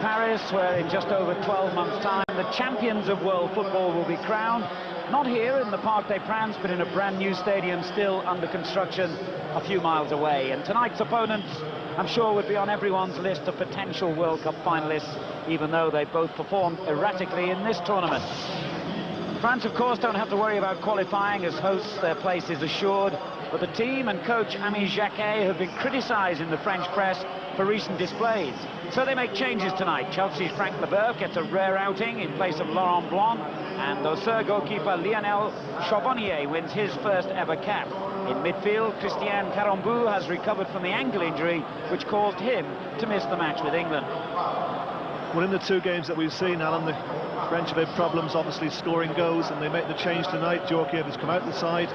Paris, where in just over 12 months' time, the champions of world football will be crowned. Not here in the Parc des Princes, but in a brand new stadium still under construction a few miles away. And tonight's opponents, I'm sure, would be on everyone's list of potential World Cup finalists, even though they both performed erratically in this tournament. France, of course, don't have to worry about qualifying. As hosts, their place is assured. But the team and coach Ami Jacquet have been criticised in the French press for recent displays. So they make changes tonight. Chelsea's Frank Leboeuf gets a rare outing in place of Laurent Blanc, and Auxerre goalkeeper Lionel Charbonnier wins his first ever cap. In midfield, Christian Carambou has recovered from the ankle injury, which caused him to miss the match with England. Well, in the two games that we've seen, Alan, the French have had problems obviously scoring goals, and they make the change tonight. Djorkaeff has come out the side,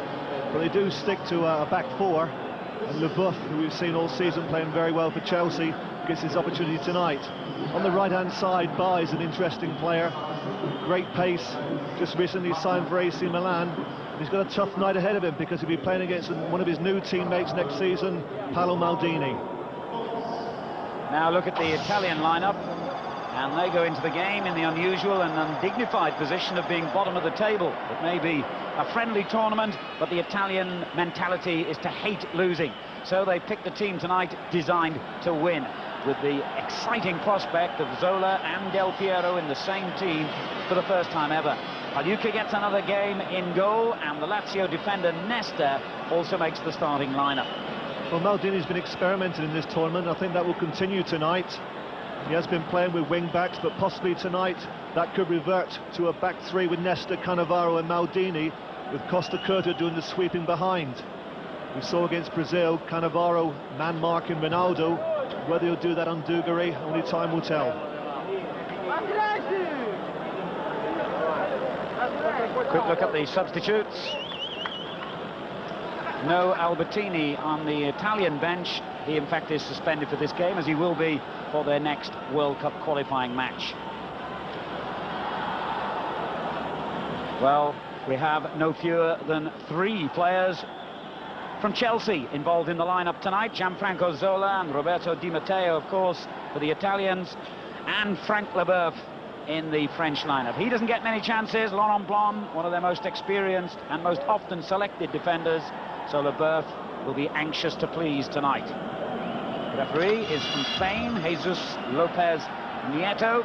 but they do stick to a back four. And Leboeuf, who we've seen all season playing very well for Chelsea, gets his opportunity tonight. On the right-hand side, Ba is an interesting player. Great pace, just recently signed for AC Milan. He's got a tough night ahead of him because he'll be playing against one of his new teammates next season, Paolo Maldini. Now look at the Italian lineup, and they go into the game in the unusual and undignified position of being bottom of the table. It may be a friendly tournament, but the Italian mentality is to hate losing. So they picked the team tonight designed to win, with the exciting prospect of Zola and Del Piero in the same team for the first time ever. Pagliuca gets another game in goal, and the Lazio defender Nesta also makes the starting lineup. Well, Maldini's been experimenting in this tournament. I think that will continue tonight. He has been playing with wing-backs, but possibly tonight that could revert to a back three with Nesta, Cannavaro and Maldini, with Costa Curta doing the sweeping behind. We saw against Brazil, Cannavaro man-marking Ronaldo. Whether he'll do that on Dugarry, only time will tell. Quick look at the substitutes. No Albertini on the Italian bench. He, in fact, is suspended for this game, as he will be for their next World Cup qualifying match. Well, we have no fewer than 3 players from Chelsea involved in the lineup tonight. Gianfranco Zola and Roberto Di Matteo, of course, for the Italians, and Frank Leboeuf in the French lineup. He doesn't get many chances. Laurent Blanc, one of their most experienced and most often selected defenders, so Leboeuf will be anxious to please tonight. The referee is from Spain, Jesús López Nieto,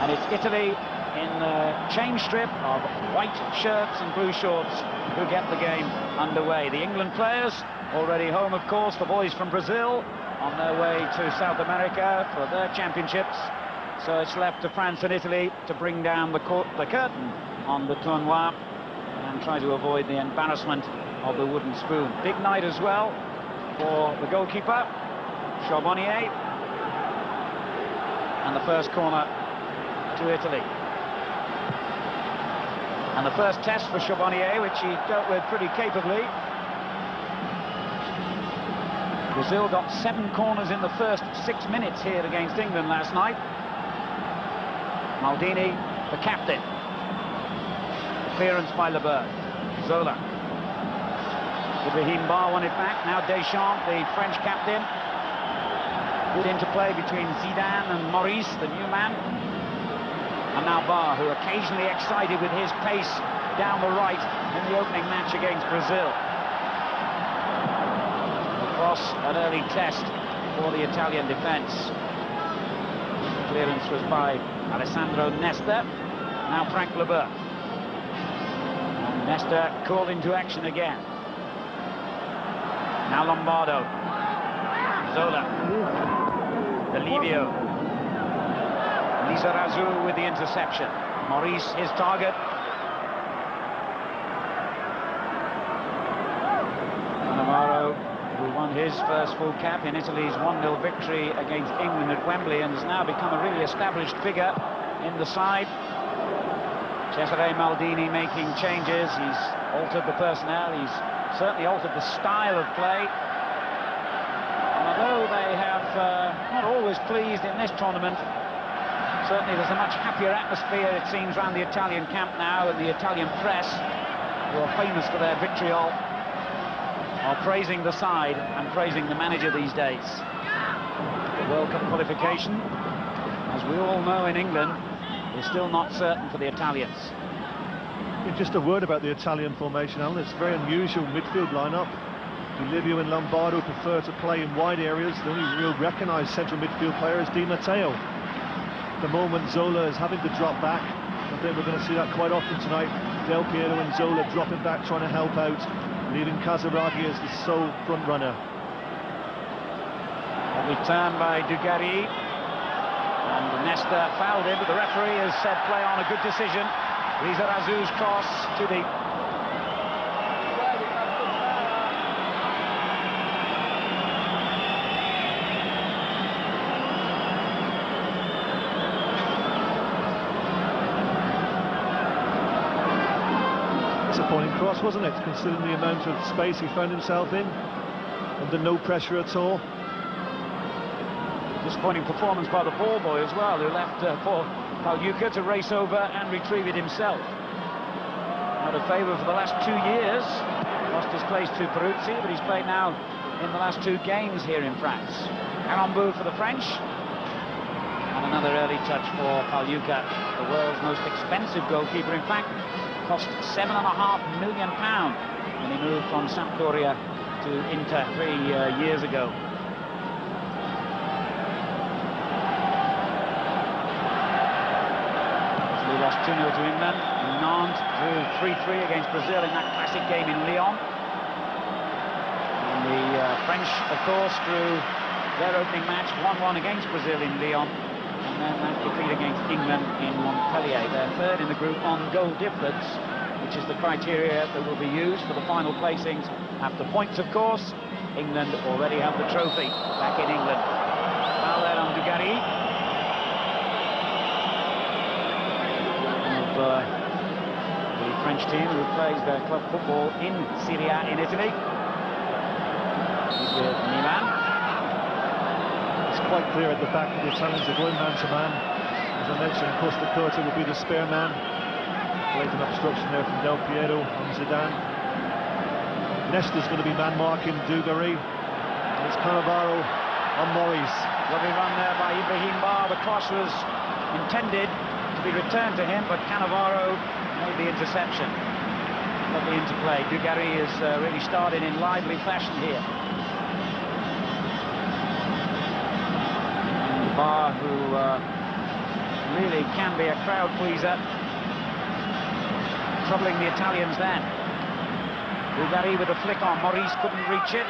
and it's Italy in the change strip of white shirts and blue shorts who get the game underway. The England players already home, of course, the boys from Brazil on their way to South America for their championships. So it's left to France and Italy to bring down the curtain on the Tournoi and try to avoid the embarrassment of the wooden spoon. Big night as well for the goalkeeper, Charbonnier, and the first corner to Italy. And the first test for Charbonnier, which he dealt with pretty capably. Brazil got 7 corners in the first 6 minutes here against England last night. Maldini, the captain. Clearance by Leboeuf. Zola. Ibrahim Ba won it back. Now Deschamps, the French captain. Good interplay between Zidane and Maurice, the new man. And now Ba, who occasionally excited with his pace down the right in the opening match against Brazil. Across an early test for the Italian defence. Clearance was by Alessandro Nesta. Now Frank Leboeuf. And Nesta called into action again. Now Lombardo. Zola. Delivio. Lizarazu with the interception. Maurice, his target. Cannavaro, who won his first full cap in Italy's 1-0 victory against England at Wembley, and has now become a really established figure in the side. Cesare Maldini making changes. He's altered the personnel. He's certainly altered the style of play. And although they have not always pleased in this tournament, certainly there's a much happier atmosphere, it seems, around the Italian camp now, and the Italian press, who are famous for their vitriol, are praising the side and praising the manager these days. World Cup qualification, as we all know in England, is still not certain for the Italians. Just a word about the Italian formation, Alan. It's a very unusual midfield lineup. Livio and Lombardo prefer to play in wide areas. The only real recognised central midfield player is Di Matteo. At the moment, Zola is having to drop back. I think we're going to see that quite often tonight. Del Piero and Zola dropping back, trying to help out, leaving Casaraghi as the sole front runner. A return by Dugarry, and Nesta fouled him, but the referee has said play on, a good decision. Lizarazu's cross to the... Disappointing cross, wasn't it, considering the amount of space he found himself in, under no pressure at all. Disappointing performance by the ball boy as well, who left for Pagliuca to race over and retrieve it himself. Out of favour for the last 2 years, lost his place to Peruzzi, but he's played now in the last 2 games here in France. Arambu for the French, and another early touch for Pagliuca, the world's most expensive goalkeeper. In fact, cost £7.5 million when he moved from Sampdoria to Inter 3 years ago. So we lost 2-0 to England. Nantes drew 3-3 against Brazil in that classic game in Lyon. And the French, of course, drew their opening match 1-1 against Brazil in Lyon. And then that defeat against England in Montpellier. They're third in the group on goal difference, which is the criteria that will be used for the final placings. After points, of course, England already have the trophy back in England. Foul there on Dugarry. Of the French team who plays their club football in Serie A in Italy. He's with Milan. It's quite clear at the back that the Italians are going man-to-man. As I mentioned, Costa Curta will be the spare man. Blatant obstruction there from Del Piero on Zidane. Nesta's going to be man-marking Dugarry. And it's Cannavaro on Maurice. Lovely run there by Ibrahim Bar. The cross was intended to be returned to him, but Cannavaro made the interception. Lovely interplay. Dugarry has really started in lively fashion here. And Bar, who really can be a crowd pleaser, troubling the Italians then. Dugarry with a flick on, Maurice couldn't reach it.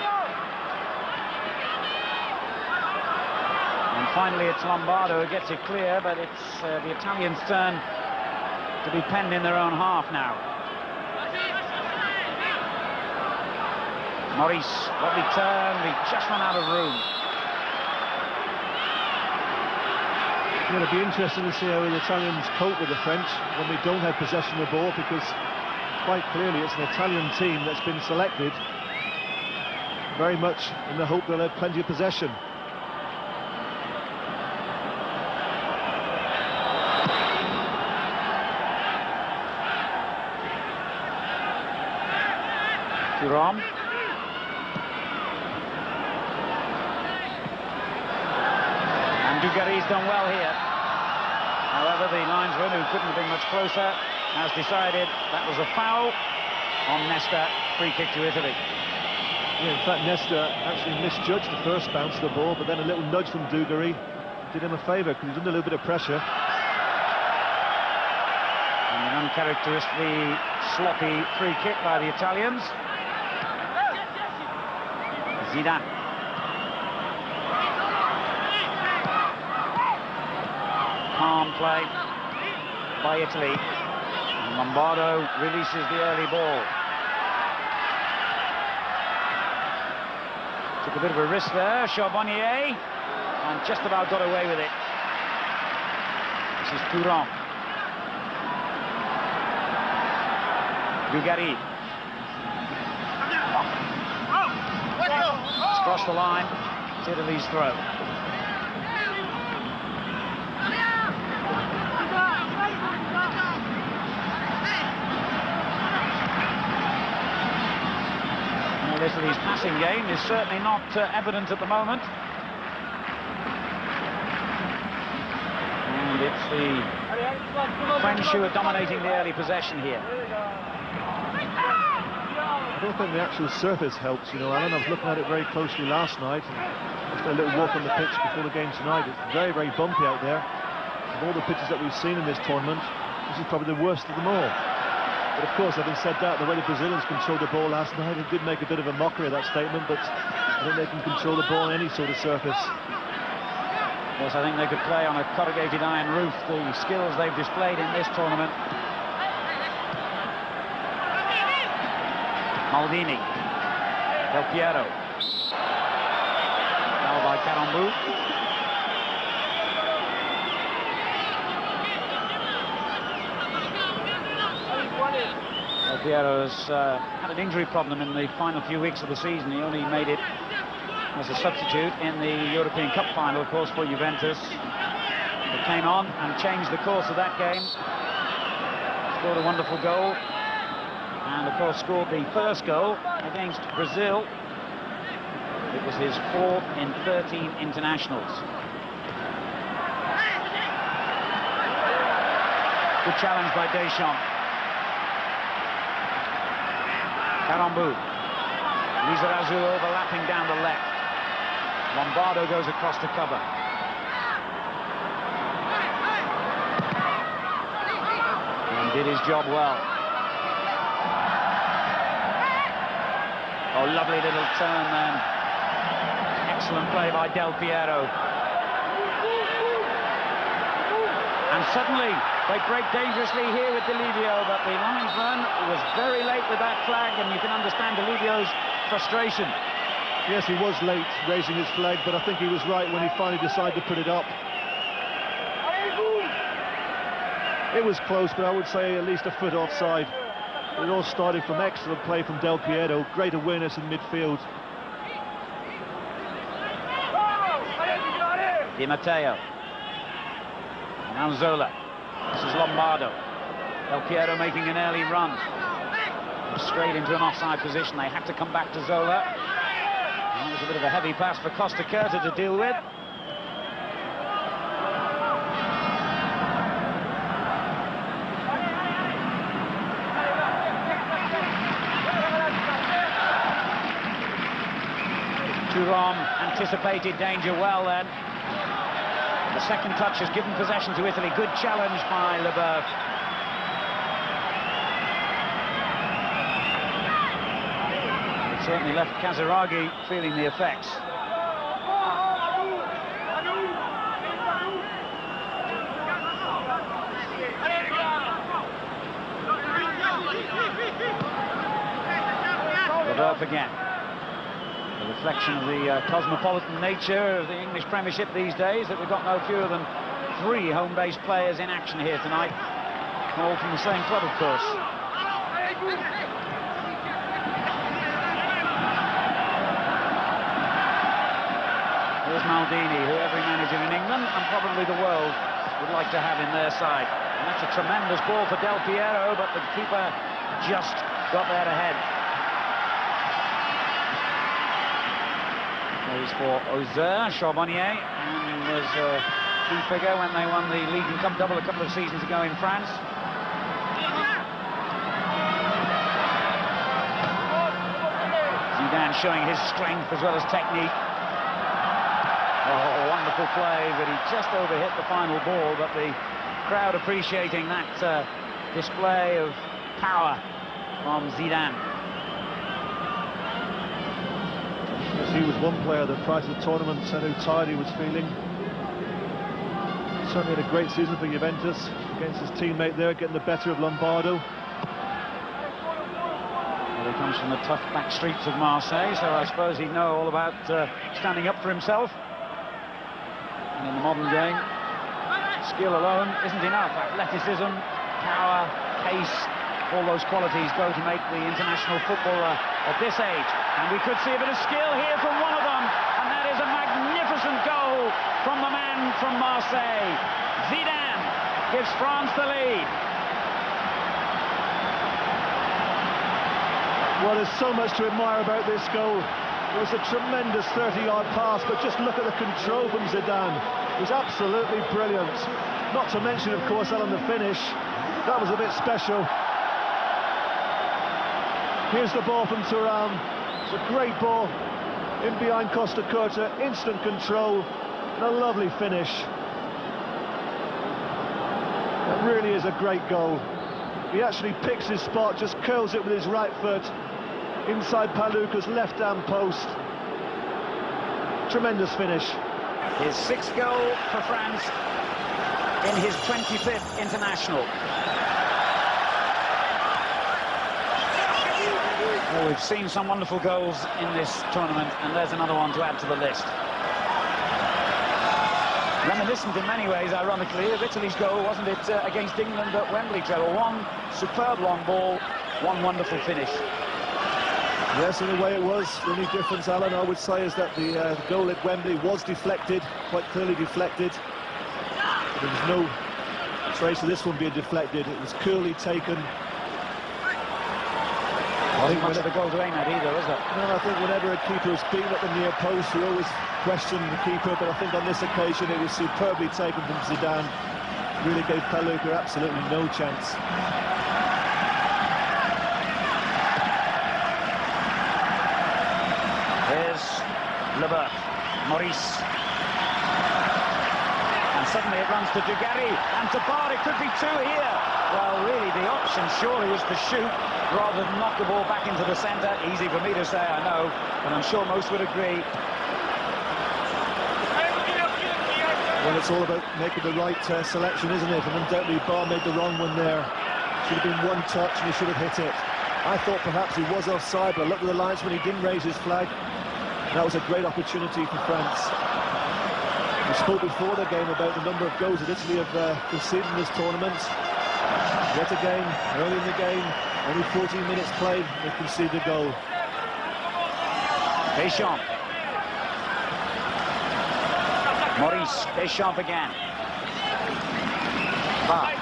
And finally it's Lombardo who gets it clear, but it's the Italians' turn to be penned in their own half now. Maurice, lovely turn, he just run out of room. It'll be interesting to see how the Italians cope with the French when we don't have possession of the ball, because quite clearly it's an Italian team that's been selected very much in the hope they'll have plenty of possession. Thuram. And Dugarry's done well here. However, the linesman, who couldn't have been much closer, has decided that was a foul on Nesta. Free kick to Italy. Yeah, in fact, Nesta actually misjudged the first bounce of the ball, but then a little nudge from Dugarry did him a favour, because he's under a little bit of pressure. And an uncharacteristically sloppy free kick by the Italians. Zidane. Calm play by Italy. And Lombardo releases the early ball. Took a bit of a risk there, Charbonnier, and just about got away with it. This is Thuram. Dugarry. It's crossed the line. It's Italy's throw. Well, Italy's passing game is certainly not evident at the moment. And it's the French who are dominating the early possession here. I don't think the actual surface helps, you know, Alan. I was looking at it very closely last night. Just a little walk on the pitch before the game tonight. It's very, very bumpy out there. Of all the pitches that we've seen in this tournament, this is probably the worst of them all. But of course, having said that, the way the Brazilians controlled the ball last night, it did make a bit of a mockery of that statement, but I think they can control the ball on any sort of surface. Yes, I think they could play on a corrugated iron roof, the skills they've displayed in this tournament. Maldini, Del Piero, now by Carambou. Del Piero has had an injury problem in the final few weeks of the season. He only made it as a substitute in the European Cup final, of course, for Juventus. He came on and changed the course of that game. Scored a wonderful goal. And of course scored the first goal against Brazil. It was his 4th in 13 internationals. Good challenge by Deschamps. Carambou. Lizarazu overlapping down the left. Lombardo goes across to cover. And did his job well. Oh, lovely little turn then. Excellent play by Del Piero. And suddenly they break dangerously here with Delivio, but the linesman was very late with that flag, and you can understand Delivio's frustration. Yes, he was late raising his flag, but I think he was right when he finally decided to put it up. It was close, but I would say at least a foot offside. It all started from excellent play from Del Piero, great awareness in midfield. Di Matteo. Now Zola. This is Lombardo. Del Piero making an early run. Straight into an offside position. They had to come back to Zola. And it was a bit of a heavy pass for Costa Curta to deal with. Thuram anticipated danger well then. The second touch has given possession to Italy. Good challenge by López. It certainly left Casiraghi feeling the effects. López again. A reflection of the cosmopolitan nature of the English Premiership these days, that we've got no fewer than 3 home-based players in action here tonight, all from the same club, of course. Here's Maldini, who every manager in England and probably the world would like to have in their side. And that's a tremendous ball for Del Piero, but the keeper just got there ahead. Plays for Auxerre, Charbonnier, and was a key figure when they won the League and Cup double a couple of seasons ago in France. Zidane showing his strength as well as technique. Oh, wonderful play, but he just overhit the final ball, but the crowd appreciating that display of power from Zidane. He was one player that prior to the tournament said how tired he was feeling. Certainly had a great season for Juventus against his teammate there, getting the better of Lombardo. Well, he comes from the tough back streets of Marseille, so I suppose he'd know all about standing up for himself. And in the modern game, skill alone isn't enough. Athleticism, power, pace, all those qualities go to make the international footballer of this age. And we could see a bit of skill here from one of them, and that is a magnificent goal from the man from Marseille. Zidane gives France the lead. Well, there's so much to admire about this goal. It was a tremendous 30-yard pass, but just look at the control from Zidane. It was absolutely brilliant. Not to mention, of course, Alan, the finish. That was a bit special. Here's the ball from Thuram. It's a great ball in behind Costa Curta, instant control, and a lovely finish. It really is a great goal. He actually picks his spot, just curls it with his right foot inside Paluca's left-hand post. Tremendous finish. His 6th goal for France in his 25th international. Well, we've seen some wonderful goals in this tournament, and there's another one to add to the list. Reminiscent in many ways, ironically, of Italy's goal, wasn't it, against England at Wembley, Trevor? One superb long ball, one wonderful finish. Yes, in a way it was. The only difference, Alan, I would say, is that the goal at Wembley was deflected, quite clearly deflected. There was no trace of this one being deflected. It was coolly taken. I think much of the goal to aim at either, is it? No, I think whenever a keeper has been at the near post, you always question the keeper, but I think on this occasion it was superbly taken from Zidane. Really gave Paluca absolutely no chance. Here's López, Maurice. And suddenly it runs to Dugarry and to Parc. It could be 2 here. Well, really, the option surely was to shoot rather than knock the ball back into the centre. Easy for me to say, I know, but I'm sure most would agree. Well, it's all about making the right selection, isn't it? And undoubtedly, Barr made the wrong one there. Should have been one touch and he should have hit it. I thought perhaps he was offside, but I looked at the linesman, he didn't raise his flag. That was a great opportunity for France. We spoke before the game about the number of goals that Italy have conceded in this tournament. Yet again, early in the game, only 14 minutes played, they conceded a goal. Deschamps. Maurice, Deschamps again. Parc.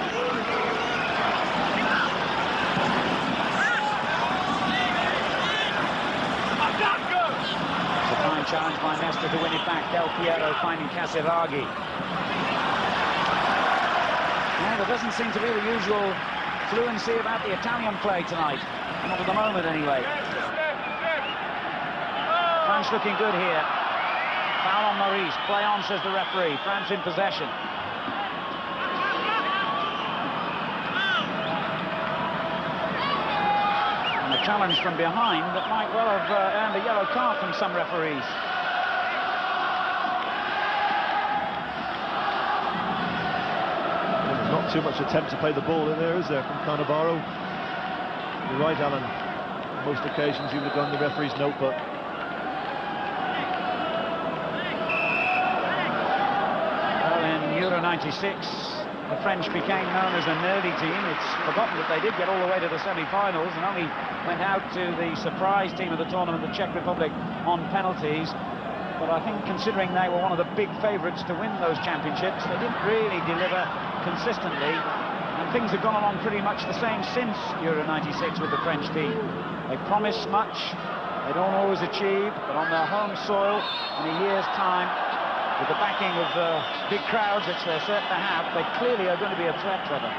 It's a fine challenge by Nesta to win it back. Del Piero finding Casiraghi. Yeah, there doesn't seem to be the usual fluency about the Italian play tonight. Not at the moment, anyway. France looking good here. Foul on Maurice. Play on, says the referee. France in possession. And a challenge from behind that might well have earned a yellow card from some referees. Not too much attempt to play the ball in there, is there, from Cannavaro? You're right, Alan. On most occasions, you would have gone the referee's notebook. Well, in Euro 96, the French became known as a nerdy team. It's forgotten that they did get all the way to the semi-finals and only went out to the surprise team of the tournament, the Czech Republic, on penalties. But I think, considering they were one of the big favourites to win those championships, they didn't really deliver consistently, and things have gone along pretty much the same since Euro 96 with the French team. They promise much, they don't always achieve, but on their home soil in a year's time, with the backing of big crowds, which they're certain to have, they clearly are going to be a threat, Trevor.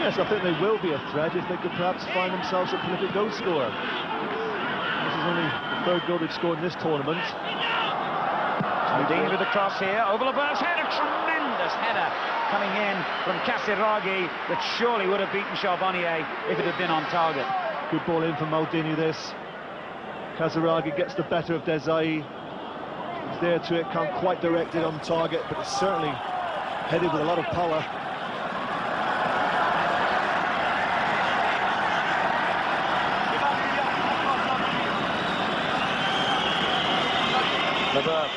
Yes, I think they will be a threat if they could perhaps find themselves a prolific goal scorer. This is only the 3rd goal they've scored in this tournament. Dean with the cross here, over López, head, a tremendous header coming in from Casiraghi that surely would have beaten Charbonnier if it had been on target. Good ball in from Maldini, this. Casiraghi gets the better of Desai. He's there to it, can't quite direct it on target, but it's certainly headed with a lot of power. López.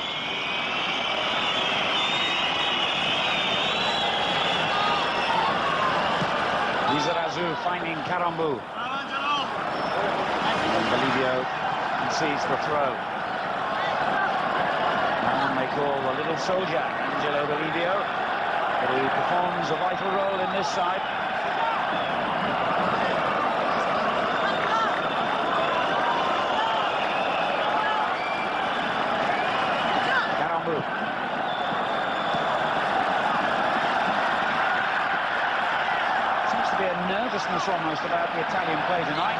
Lizarazu finding Karambu. And Bolivio concedes the throw. And they call the little soldier, Angelo Bolivio, but he performs a vital role in this side. almost about the Italian play tonight.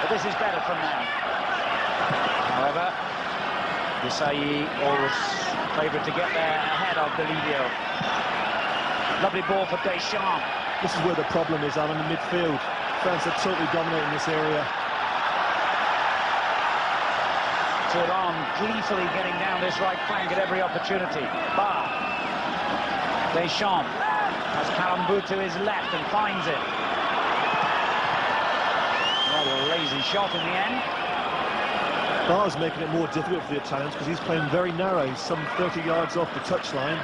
But this is better from them. However, Desai always favoured to get there ahead of Delivio. Lovely ball for Deschamps. This is where the problem is, Alan, in midfield. France are totally dominating this area. Turan gleefully getting down this right flank at every opportunity. Bar. Deschamps has Karambou to his left and finds it. Rather a lazy shot in the end. Bar's making it more difficult for the Italians because he's playing very narrow. He's some 30 yards off the touchline.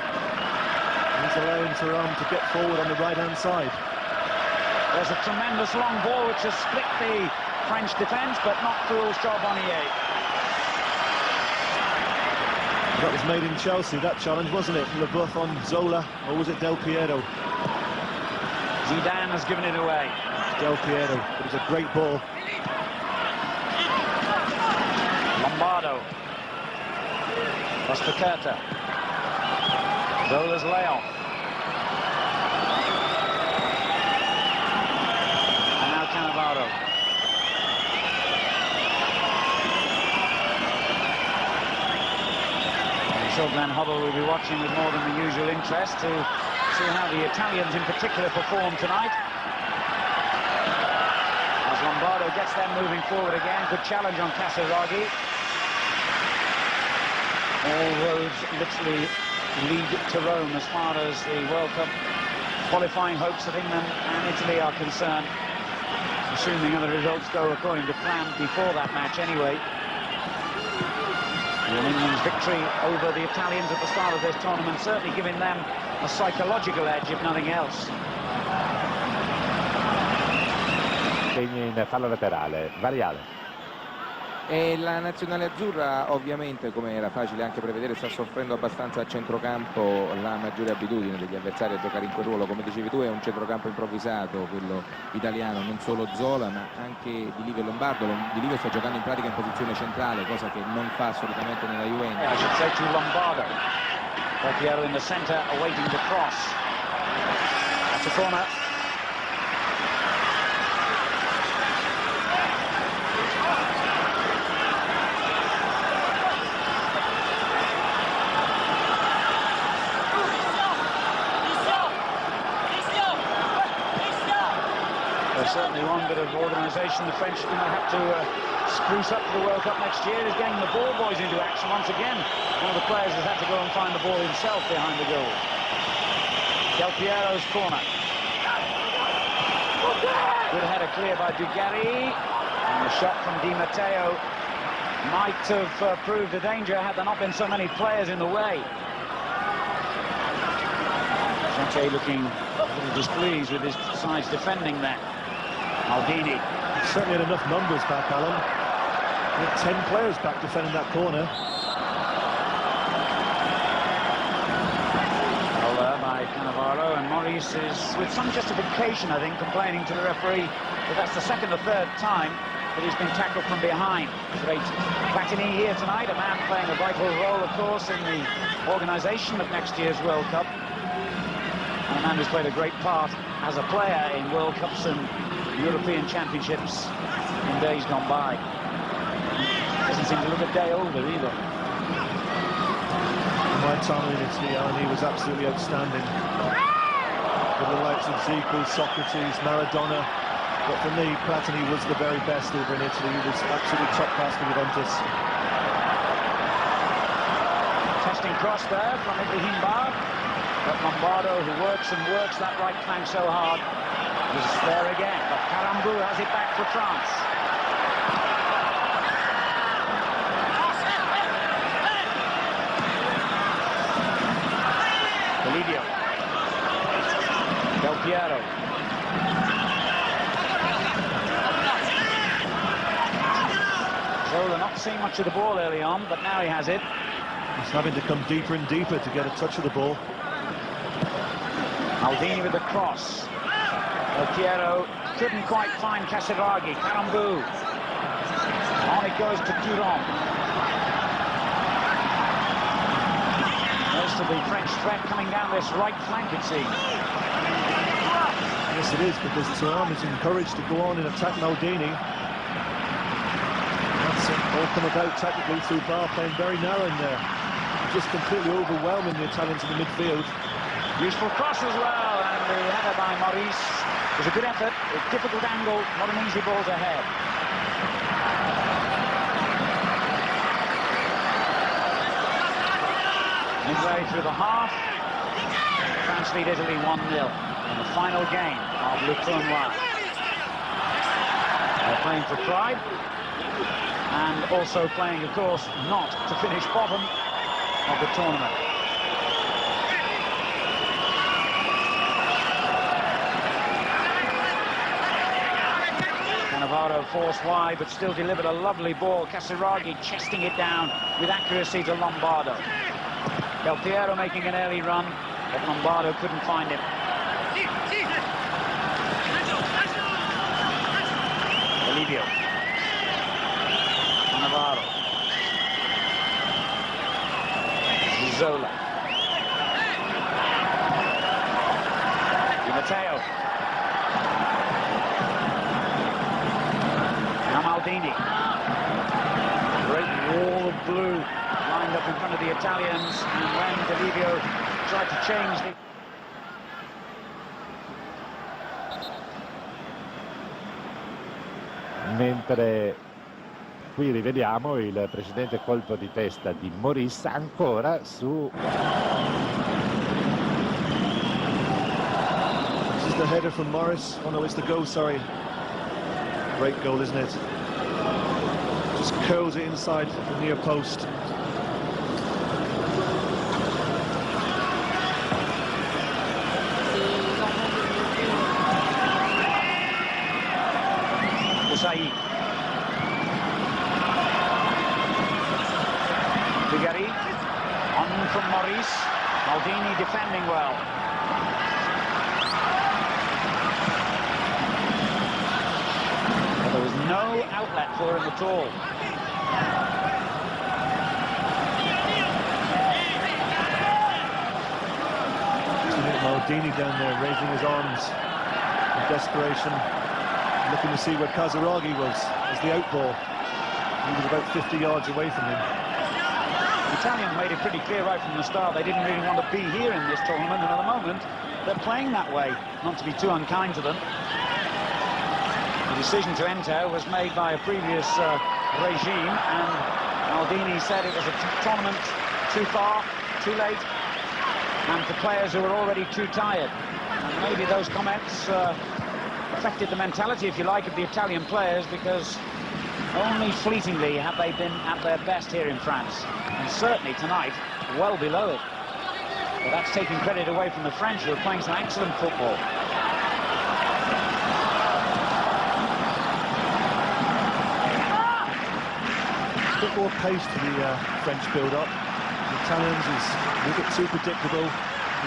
He's allowing Turan to get forward on the right-hand side. There's a tremendous long ball which has split the French defence, but not Foul's job on EA. That was made in Chelsea, that challenge, wasn't it? LeBoeuf on Zola, or was it Del Piero? Zidane has given it away. Del Piero, it was a great ball. Lombardo. Costa-Curta. Zola's layoff. And now Cannavaro. I'm sure Glenn Hubble will be watching with more than the usual interest to see how the Italians in particular perform tonight. As Lombardo gets them moving forward again, good challenge on Casiraghi. All roads literally lead to Rome as far as the World Cup qualifying hopes of England and Italy are concerned, assuming other results go according to plan before that match anyway. And England's victory over the Italians at the start of this tournament certainly giving them a psychological edge, if nothing else. Segna in fallo laterale, Variale. E la nazionale azzurra ovviamente, come era facile anche prevedere, sta soffrendo abbastanza a centrocampo. La maggiore abitudine degli avversari a giocare in quel ruolo, come dicevi tu, è un centrocampo improvvisato, quello italiano, non solo Zola ma anche Di Livio e Lombardo. Di Livio sta giocando in pratica in posizione centrale, cosa che non fa solitamente nella Juventus. I should say to Lombardo. Piero in the centre awaiting the cross. That's a corner. Certainly one bit of organisation the French are going to have to spruce up for the World Cup next year is getting the ball boys into action once again. One of the players has had to go and find the ball himself behind the goal. Del Piero's corner. Good header clear by Dugarry. And the shot from Di Matteo might have proved a danger had there not been so many players in the way. Sanchez looking a little displeased with his side's defending there. Maldini. Certainly had enough numbers back, Alan. He had 10 players back defending that corner. Well, by Cannavaro, and Maurice is, with some justification, I think, complaining to the referee that that's the second or third time that he's been tackled from behind. Great Platini here tonight, a man playing a vital role, of course, in the organisation of next year's World Cup. And a man who's played a great part as a player in World Cups and European Championships in days gone by. Doesn't seem to look a day older either. My time in Italy, Alan, he was absolutely outstanding. With the likes of Zico, Socrates, Maradona. But for me, Platini was the very best over in Italy. He was absolutely top class for Juventus. Testing cross there from Ibrahim Bar. But Lombardo, who works and works that right flank so hard, is there again. But Karambou has it back for France. Delivio. Del Piero. Zola not seeing much of the ball early on, but now he has it. He's having to come deeper and deeper to get a touch of the ball. Maldini with the cross. Del Piero couldn't quite find Casiraghi. Karambou. On it goes to Turan. Most of the French threat coming down this right flank, it seems. And Yes, it is, because Turam is encouraged to go on and attack Maldini. That's all come about tactically through Bar playing very narrow in there, just completely overwhelming the Italians in the midfield. Useful cross as well, and the header by Maurice was a good effort. A difficult angle, not an easy ball to head. Midway through the half, France lead Italy 1-0 in the final game of Le Tournoi. They're playing for pride, and also playing, of course, not to finish bottom of the tournament. Cannavaro forced wide, but still delivered a lovely ball. Casiraghi chesting it down with accuracy to Lombardo. Del Piero making an early run, but Lombardo couldn't find him. Olivio. Cannavaro. Zola. Di Matteo. Now Maldini. Great wall of blue lined up in front of the Italians, and when Delivio tried to change the... Mentre qui rivediamo il precedente colpo di testa di Maurice ancora su... This is the header from Morris. Oh no, it's the goal, sorry. Great goal, isn't it? Just curls it inside the near post. Figari on from Maurice. Maldini defending well. Well, there was no outlet for him at all. Maldini down there raising his arms in desperation, looking to see where Casiraghi was as the outball. He was about 50 yards away from him. The Italians made it pretty clear right from the start they didn't really want to be here in this tournament, and at the moment they're playing that way, not to be too unkind to them. The decision to enter was made by a previous regime, and Maldini said it was a tournament too far, too late, and for players who were already too tired. And maybe those comments affected the mentality, if you like, of the Italian players, because only fleetingly have they been at their best here in France, and certainly tonight well below it. But that's taking credit away from the French, who are playing some excellent football. A bit more pace to the French build-up. The Italians is a little bit too predictable,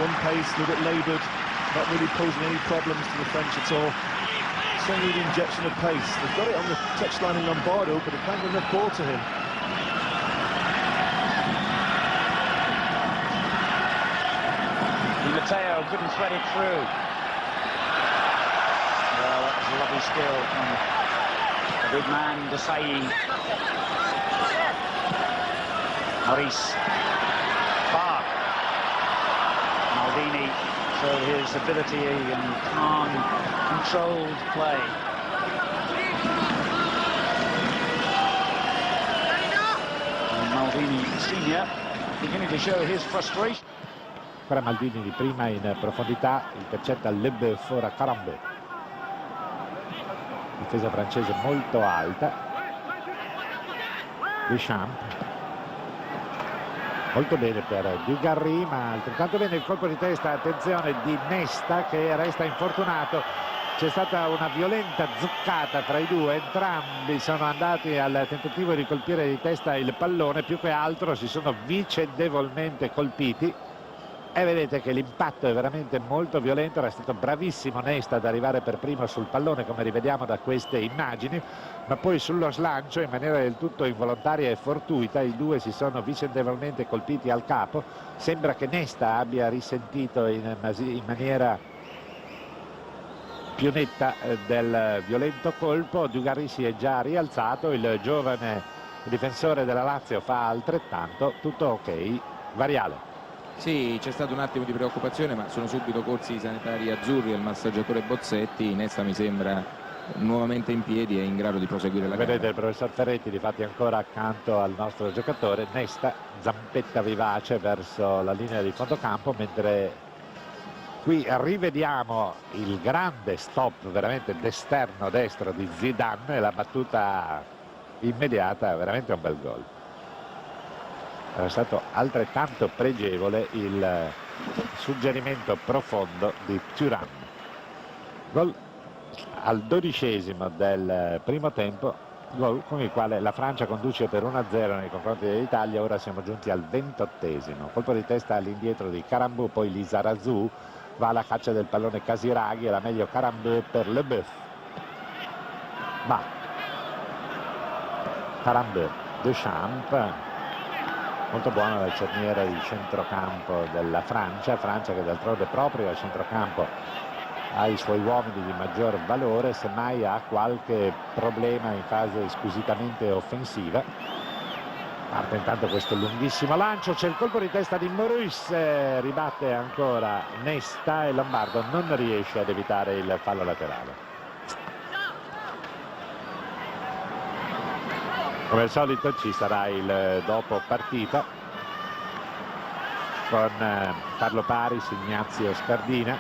one pace, a little bit laboured, not really posing any problems to the French at all. Certainly the injection of pace. They've got it on the touchline in Lombardo, but they can't get enough ball to him. Di Matteo couldn't thread it through. Well, that was a lovely skill from the big man, Desailly. Maurice. Parc. Maldini showed his ability and calm, controlled play. And Maldini Senior beginning to show his frustration. Ancora Maldini di prima in profondità, intercetta López, ora Carambeu. Difesa francese molto alta. Deschamps. Molto bene per Dugarry, ma altrettanto bene il colpo di testa, attenzione, di Nesta, che resta infortunato. C'è stata una violenta zuccata tra i due, entrambi sono andati al tentativo di colpire di testa il pallone, più che altro si sono vicendevolmente colpiti. E vedete che l'impatto è veramente molto violento. Era stato bravissimo Nesta ad arrivare per primo sul pallone, come rivediamo da queste immagini, ma poi sullo slancio, in maniera del tutto involontaria e fortuita, i due si sono vicendevolmente colpiti al capo. Sembra che Nesta abbia risentito in maniera più netta del violento colpo. Dugarry si è già rialzato, il giovane difensore della Lazio fa altrettanto, tutto ok. Variale. Sì, c'è stato un attimo di preoccupazione, ma sono subito corsi i sanitari azzurri e il massaggiatore Bozzetti. Nesta mi sembra nuovamente in piedi e in grado di proseguire la Vedete gara. il professor Ferretti difatti ancora accanto al nostro giocatore. Nesta, zampetta vivace verso la linea di fondo campo, mentre qui rivediamo il grande stop veramente d'esterno destro di Zidane e la battuta immediata, veramente un bel gol. Era stato altrettanto pregevole il suggerimento profondo di Thuram. Gol al 12° del primo tempo, gol con il quale la Francia conduce per 1-0 nei confronti dell'Italia. Ora siamo giunti al 28°. Colpo di testa all'indietro di Karambeu, poi Lizarazu va alla caccia del pallone Casiraghi, era meglio Karambeu per López. Va Karambeu, Deschamps, molto buona la cerniera di centrocampo della Francia che d'altronde proprio a centrocampo ha i suoi uomini di maggior valore, semmai ha qualche problema in fase squisitamente offensiva. Parte intanto questo lunghissimo lancio, c'è il colpo di testa di Maurice, ribatte ancora Nesta e Lombardo non riesce ad evitare il fallo laterale. Come al solito ci sarà il dopo partita con Carlo Paris, Ignazio Scardina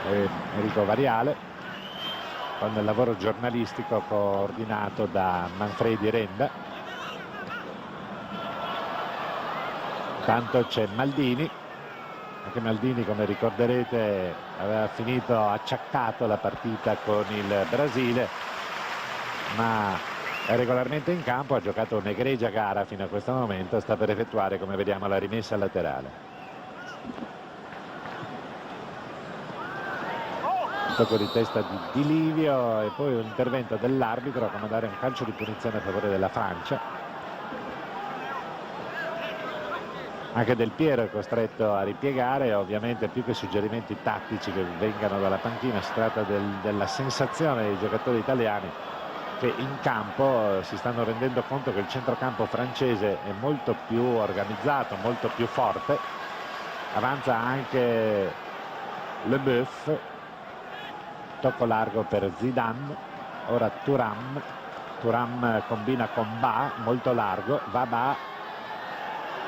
e Enrico Variale, con il lavoro giornalistico coordinato da Manfredi Renda. Intanto c'è Maldini. Anche Maldini, come ricorderete, aveva finito acciaccato la partita con il Brasile, ma è regolarmente in campo, ha giocato un'egregia gara fino a questo momento, sta per effettuare, come vediamo, la rimessa laterale. Tocco di testa di Livio e poi un intervento dell'arbitro a comandare un calcio di punizione a favore della Francia. Anche Del Piero è costretto a ripiegare, ovviamente più che suggerimenti tattici che vengano dalla panchina, si tratta della sensazione dei giocatori italiani che in campo si stanno rendendo conto che il centrocampo francese è molto più organizzato, molto più forte. Avanza anche López, tocco largo per Zidane, ora Thuram combina con Ba, molto largo, va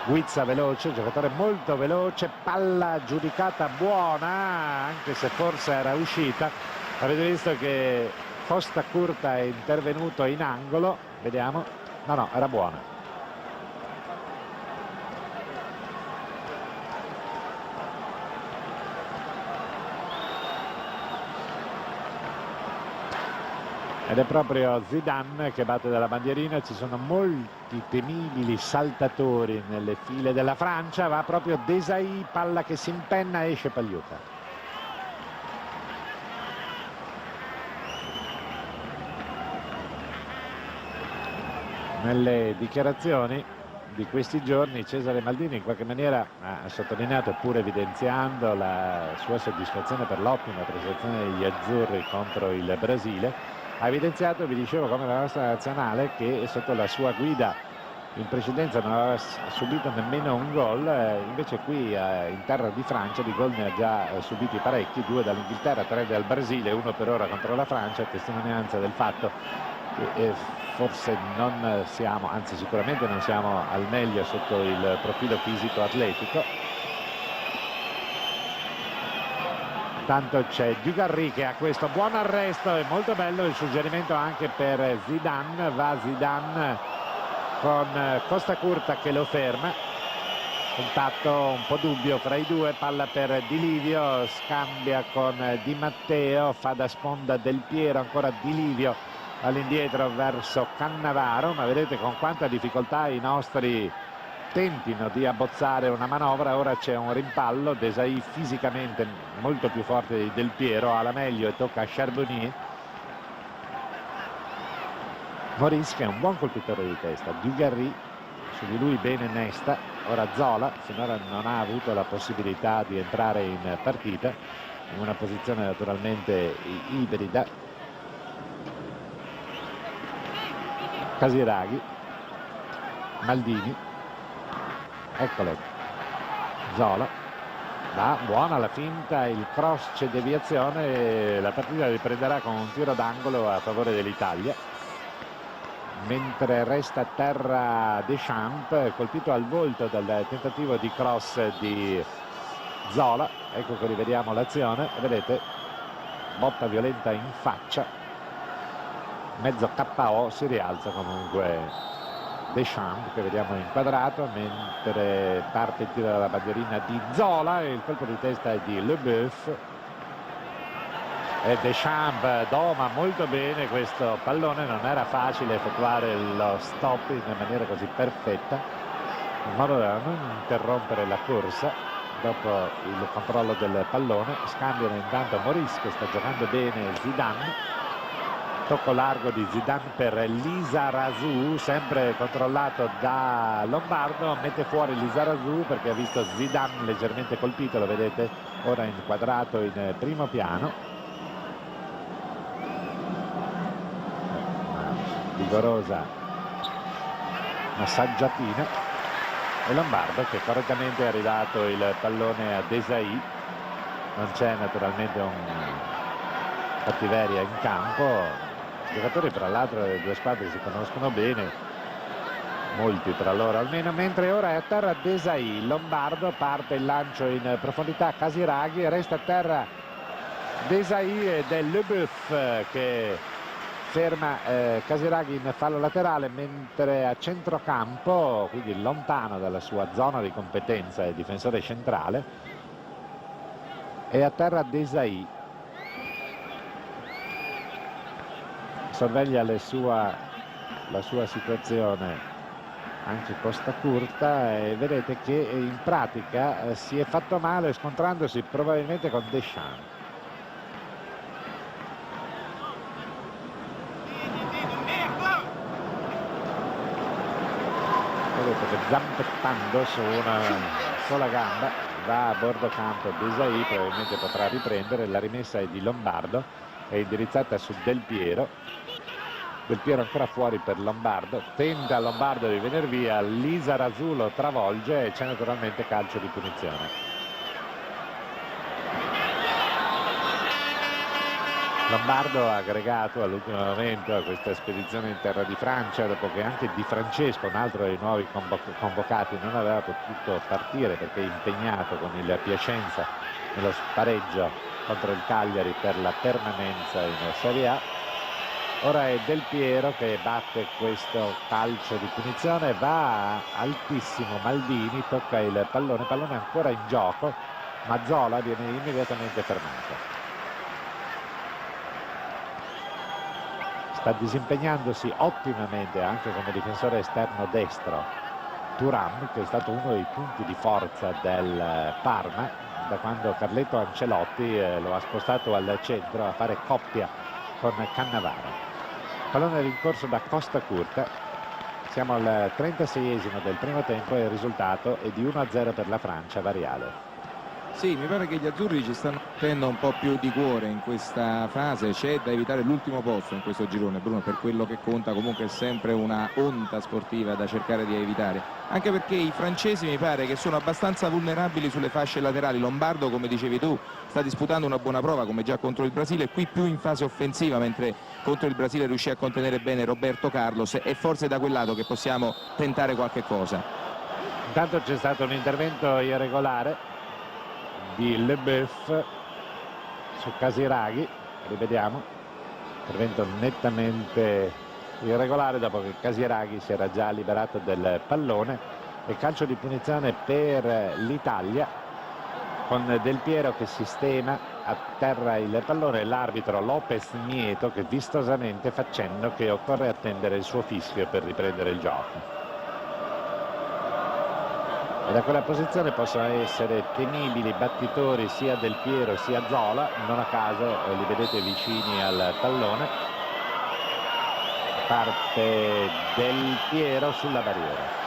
Guizza veloce, giocatore molto veloce, palla giudicata buona, anche se forse era uscita. Avete visto che Costa Curta è intervenuto in angolo, vediamo, no, era buona. Ed è proprio Zidane che batte dalla bandierina. Ci sono molti temibili saltatori nelle file della Francia. Va proprio Desailly, palla che si impenna, esce Pagliuca. Nelle dichiarazioni di questi giorni Cesare Maldini in qualche maniera ha sottolineato, pur evidenziando la sua soddisfazione per l'ottima prestazione degli azzurri contro il Brasile, ha evidenziato, vi dicevo, come la nostra nazionale, che sotto la sua guida in precedenza non aveva subito nemmeno un gol, invece qui in terra di Francia di gol ne ha già subiti parecchi, 2 dall'Inghilterra, 3 dal Brasile, 1 per ora contro la Francia, testimonianza del fatto che forse non siamo, anzi sicuramente non siamo al meglio sotto il profilo fisico-atletico. Tanto c'è Dugarry che ha questo buon arresto, è molto bello il suggerimento anche per Zidane, va Zidane con Costa Curta che lo ferma, contatto un po' dubbio fra i due, palla per Di Livio, scambia con Di Matteo, fa da sponda Del Piero, ancora Di Livio all'indietro verso Cannavaro, ma vedete con quanta difficoltà i nostri tentino di abbozzare una manovra. Ora c'è un rimpallo, Desailly fisicamente molto più forte di Del Piero, ha la meglio e tocca a Charbonnier. Maurice che è un buon colpitore di testa, Dugarry, su di lui bene Nesta, Ora Zola finora non ha avuto la possibilità di entrare in partita, in una posizione naturalmente ibrida. Casiraghi, Maldini, eccolo, Zola, va, buona la finta, il cross, c'è deviazione e la partita riprenderà con un tiro d'angolo a favore dell'Italia, mentre resta a terra Deschamps, colpito al volto dal tentativo di cross di Zola. Ecco che rivediamo l'azione, vedete, botta violenta in faccia, mezzo KO, si rialza comunque Deschamps, che vediamo inquadrato, mentre parte il tiro dalla bandierina di Zola e il colpo di testa è di López. E Deschamps doma molto bene questo pallone, non era facile effettuare lo stop in maniera così perfetta, in modo da non interrompere la corsa. Dopo il controllo del pallone scambiano intanto Maurice, che sta giocando bene, Zidane. Tocco largo di Zidane per Lizarazu, sempre controllato da Lombardo, mette fuori Lizarazu perché ha visto Zidane leggermente colpito, lo vedete ora inquadrato in primo piano. Una vigorosa massaggiatina e Lombardo che correttamente ha ridato il pallone a Desailly. Non c'è naturalmente un cattiveria in campo. I giocatori tra l'altro delle due squadre si conoscono bene, molti tra loro almeno, mentre ora è a terra Desailly. Lombardo, parte il lancio in profondità, Casiraghi, resta a terra Desailly ed è López che ferma Casiraghi in fallo laterale, mentre a centrocampo, quindi lontano dalla sua zona di competenza, è difensore centrale, è a terra Desailly. Sorveglia la sua situazione anche Costa Curta e vedete che in pratica si è fatto male scontrandosi probabilmente con Deschamps. Vedete che zampettando su una sola gamba va a bordo campo Desailly, probabilmente potrà riprendere. La rimessa è di Lombardo, è indirizzata su Del Piero. Del Piero ancora fuori per Lombardo, tenta Lombardo di venire via, Lizarazu lo travolge e c'è naturalmente calcio di punizione. Lombardo ha aggregato all'ultimo momento a questa spedizione in terra di Francia, dopo che anche Di Francesco, un altro dei nuovi convocati, non aveva potuto partire perché è impegnato con il Piacenza nello spareggio contro il Cagliari per la permanenza in Serie A. Ora è Del Piero che batte questo calcio di punizione, va altissimo Maldini, tocca il pallone ancora in gioco, ma Zola viene immediatamente fermato. Sta disimpegnandosi ottimamente anche come difensore esterno destro Thuram, che è stato uno dei punti di forza del Parma da quando Carletto Ancelotti lo ha spostato al centro a fare coppia con Cannavaro. Pallone rincorso da Costa Curta, siamo al 36esimo del primo tempo e il risultato è di 1-0 per la Francia, variale. Sì, mi pare che gli azzurri ci stanno mettendo un po' più di cuore in questa fase, c'è da evitare l'ultimo posto in questo girone, Bruno, per quello che conta comunque è sempre una onta sportiva da cercare di evitare, anche perché i francesi mi pare che sono abbastanza vulnerabili sulle fasce laterali. Lombardo, come dicevi tu, sta disputando una buona prova come già contro il Brasile, qui più in fase offensiva, mentre contro il Brasile riuscì a contenere bene Roberto Carlos, e forse è da quel lato che possiamo tentare qualche cosa. Intanto c'è stato un intervento irregolare di López su Casiraghi, rivediamo, intervento nettamente irregolare dopo che Casiraghi si era già liberato del pallone, e calcio di punizione per l'Italia con Del Piero che sistema a terra il pallone, l'arbitro López Nieto che vistosamente fa cenno che occorre attendere il suo fischio per riprendere il gioco. E da quella posizione possono essere temibili battitori sia Del Piero sia Zola, non a caso li vedete vicini al pallone. Parte Del Piero sulla barriera.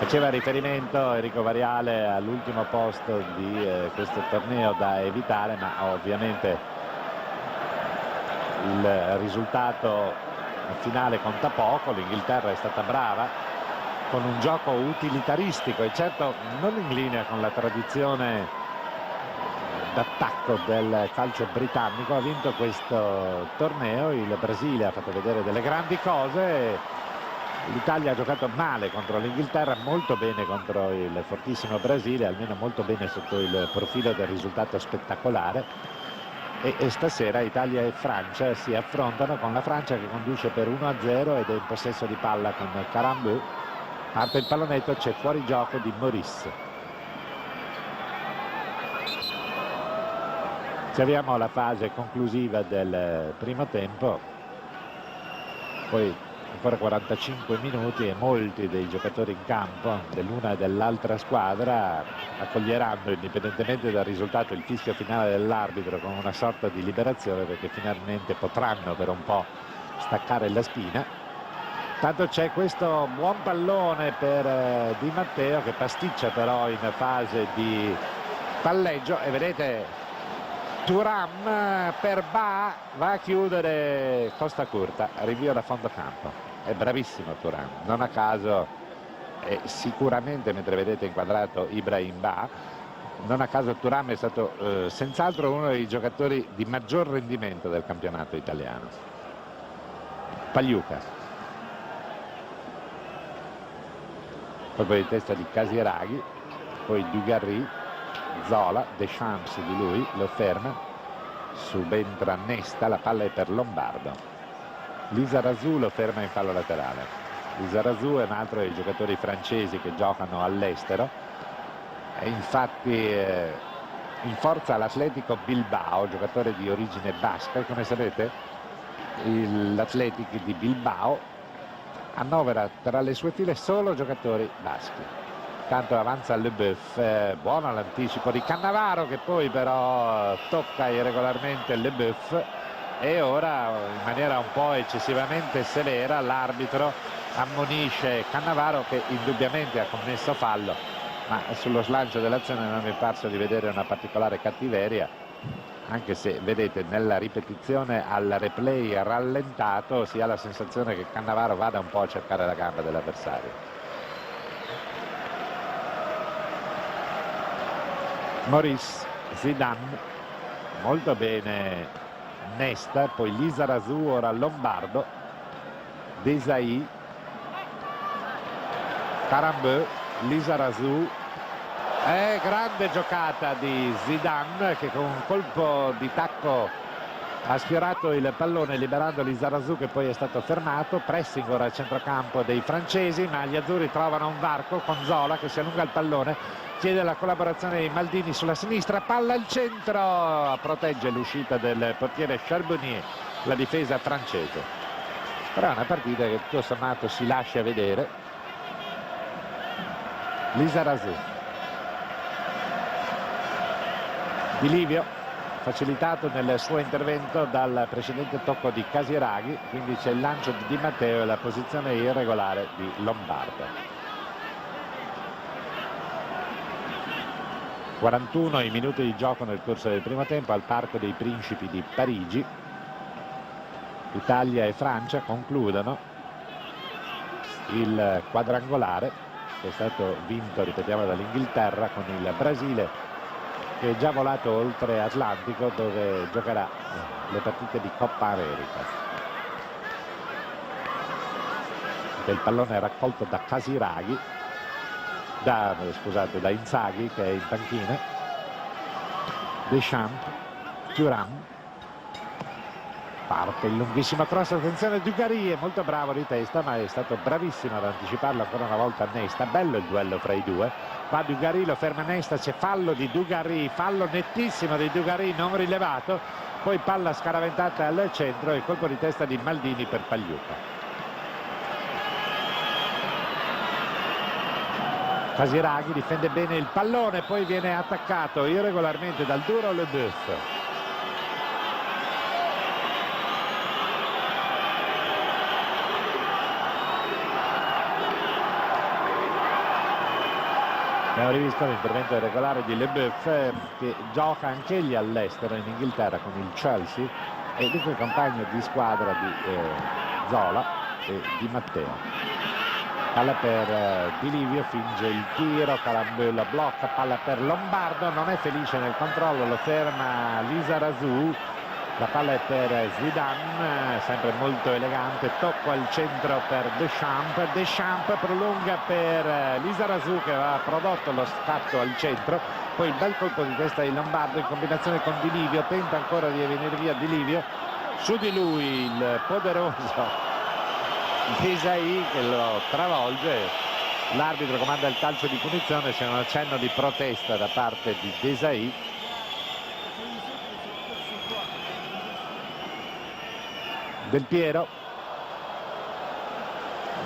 Faceva riferimento Enrico Variale all'ultimo posto di questo torneo da evitare, ma ovviamente il risultato finale conta poco. L'Inghilterra è stata brava con un gioco utilitaristico e certo non in linea con la tradizione d'attacco del calcio britannico. Ha vinto questo torneo, il Brasile ha fatto vedere delle grandi cose. L'Italia ha giocato male contro l'Inghilterra, molto bene contro il fortissimo Brasile, almeno molto bene sotto il profilo del risultato spettacolare. E stasera Italia e Francia si affrontano, con la Francia che conduce per 1-0 ed è in possesso di palla con Carambeu. Parte il pallonetto, c'è fuori gioco di Maurice. Ci avviamo alla fase conclusiva del primo tempo, poi ancora 45 minuti e molti dei giocatori in campo dell'una e dell'altra squadra accoglieranno, indipendentemente dal risultato, il fischio finale dell'arbitro con una sorta di liberazione, perché finalmente potranno per un po' staccare la spina. Tanto c'è questo buon pallone per Di Matteo, che pasticcia però in fase di palleggio, e vedete Thuram per va a chiudere Costa Curta, rinvio da fondo campo. È bravissimo Thuram, non a caso sicuramente, mentre vedete inquadrato Ibrahim Ba, non a caso Thuram è stato senz'altro uno dei giocatori di maggior rendimento del campionato italiano. Pagliuca, colpo di testa di Casiraghi, poi Dugarry, Zola, Deschamps di lui, lo ferma, subentra Nesta, la palla è per Lombardo. Lizarazu lo ferma in fallo laterale. Lizarazu è un altro dei giocatori francesi che giocano all'estero, e infatti in forza all'Atletico Bilbao, giocatore di origine basca, e come sapete l'Atletico di Bilbao annovera tra le sue file solo giocatori baschi. Tanto avanza López, buono l'anticipo di Cannavaro, che poi però tocca irregolarmente López, e ora in maniera un po' eccessivamente severa l'arbitro ammonisce Cannavaro, che indubbiamente ha commesso fallo, ma sullo slancio dell'azione non mi è parso di vedere una particolare cattiveria, anche se vedete nella ripetizione al replay rallentato si ha la sensazione che Cannavaro vada un po' a cercare la gamba dell'avversario. Maurice, Zidane, molto bene Nesta, poi Lizarazu, ora Lombardo, Desailly, Carambeu, Lizarazu. Grande giocata di Zidane, che con un colpo di tacco ha sfiorato il pallone liberando Lizarazu, che poi è stato fermato. Pressing ora al centrocampo dei francesi, ma gli azzurri trovano un varco con Zola che si allunga il pallone, chiede la collaborazione di Maldini sulla sinistra, palla al centro, protegge l'uscita del portiere Charbonnier, la difesa francese. Però è una partita che tutto sommato si lascia vedere. Lizarazu, Di Livio, facilitato nel suo intervento dal precedente tocco di Casiraghi, quindi c'è il lancio di Di Matteo e la posizione irregolare di Lombardo. 41 i minuti di gioco nel corso del primo tempo al Parco dei Principi di Parigi. Italia e Francia concludono il quadrangolare, che è stato vinto, ripetiamo, dall'Inghilterra, con il Brasile che è già volato oltre Atlantico, dove giocherà le partite di Coppa America. Il pallone è raccolto da Casiraghi, da Inzaghi, che è in panchina. Deschamps, Thuram, parte il lunghissimo cross, attenzione Dugarry, è molto bravo di testa, ma è stato bravissimo ad anticiparlo ancora una volta Nesta. Bello il duello fra i due, va Dugarry, lo ferma Nesta, c'è fallo di Dugarry, fallo nettissimo di Dugarry non rilevato, poi palla scaraventata al centro e colpo di testa di Maldini per Pagliuca. Casiraghi difende bene il pallone, poi viene attaccato irregolarmente dal duro López. Abbiamo rivisto l'intervento regolare di López, che gioca anche egli all'estero in Inghilterra con il Chelsea, e dunque compagno di squadra di Zola e Di Matteo. Palla per Di Livio, finge il tiro, Calambulla blocca, palla per Lombardo, non è felice nel controllo, lo ferma Lizarazu. La palla è per Zidane, sempre molto elegante, tocco al centro per Deschamps prolunga per Lizarazu, che aveva prodotto lo scatto al centro, poi il bel colpo di testa di Lombardo in combinazione con Di Livio, tenta ancora di venire via Di Livio, su di lui il poderoso Desai che lo travolge. L'arbitro comanda il calcio di punizione, c'è un accenno di protesta da parte di Desai. Del Piero,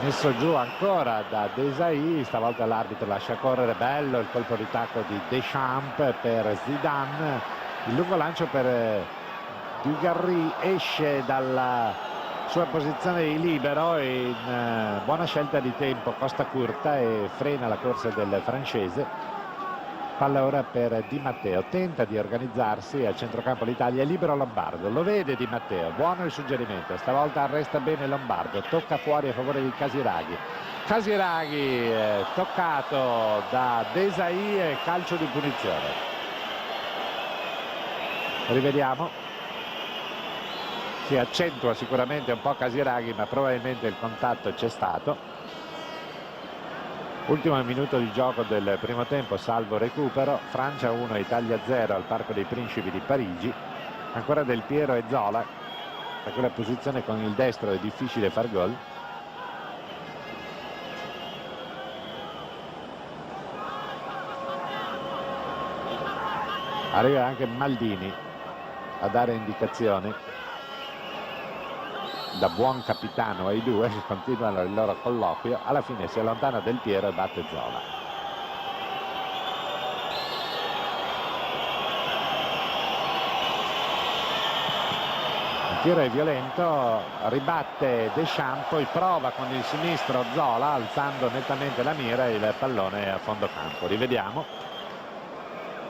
messo giù ancora da Desai, stavolta l'arbitro lascia correre, bello il colpo di tacco di Deschamps per Zidane, il lungo lancio per Dugarry, esce dalla sua posizione di libero in buona scelta di tempo, costa curta e frena la corsa del francese. Palla ora per Di Matteo, tenta di organizzarsi al centrocampo l'Italia, libero Lombardo, lo vede Di Matteo, buono il suggerimento, stavolta arresta bene Lombardo, tocca fuori a favore di Casiraghi, toccato da Desai e calcio di punizione. Rivediamo, si accentua sicuramente un po' Casiraghi, ma probabilmente il contatto c'è stato. Ultimo minuto di gioco del primo tempo, salvo recupero. Francia 1, Italia 0 al Parco dei Principi di Parigi. Ancora Del Piero e Zola. Da quella posizione con il destro è difficile far gol. Arriva anche Maldini a dare indicazioni, da buon capitano ai due che continuano il loro colloquio. Alla fine si allontana Del Piero e batte Zola. Il tiro è violento, ribatte Deschamps, poi prova con il sinistro Zola alzando nettamente la mira e il pallone è a fondo campo. Rivediamo.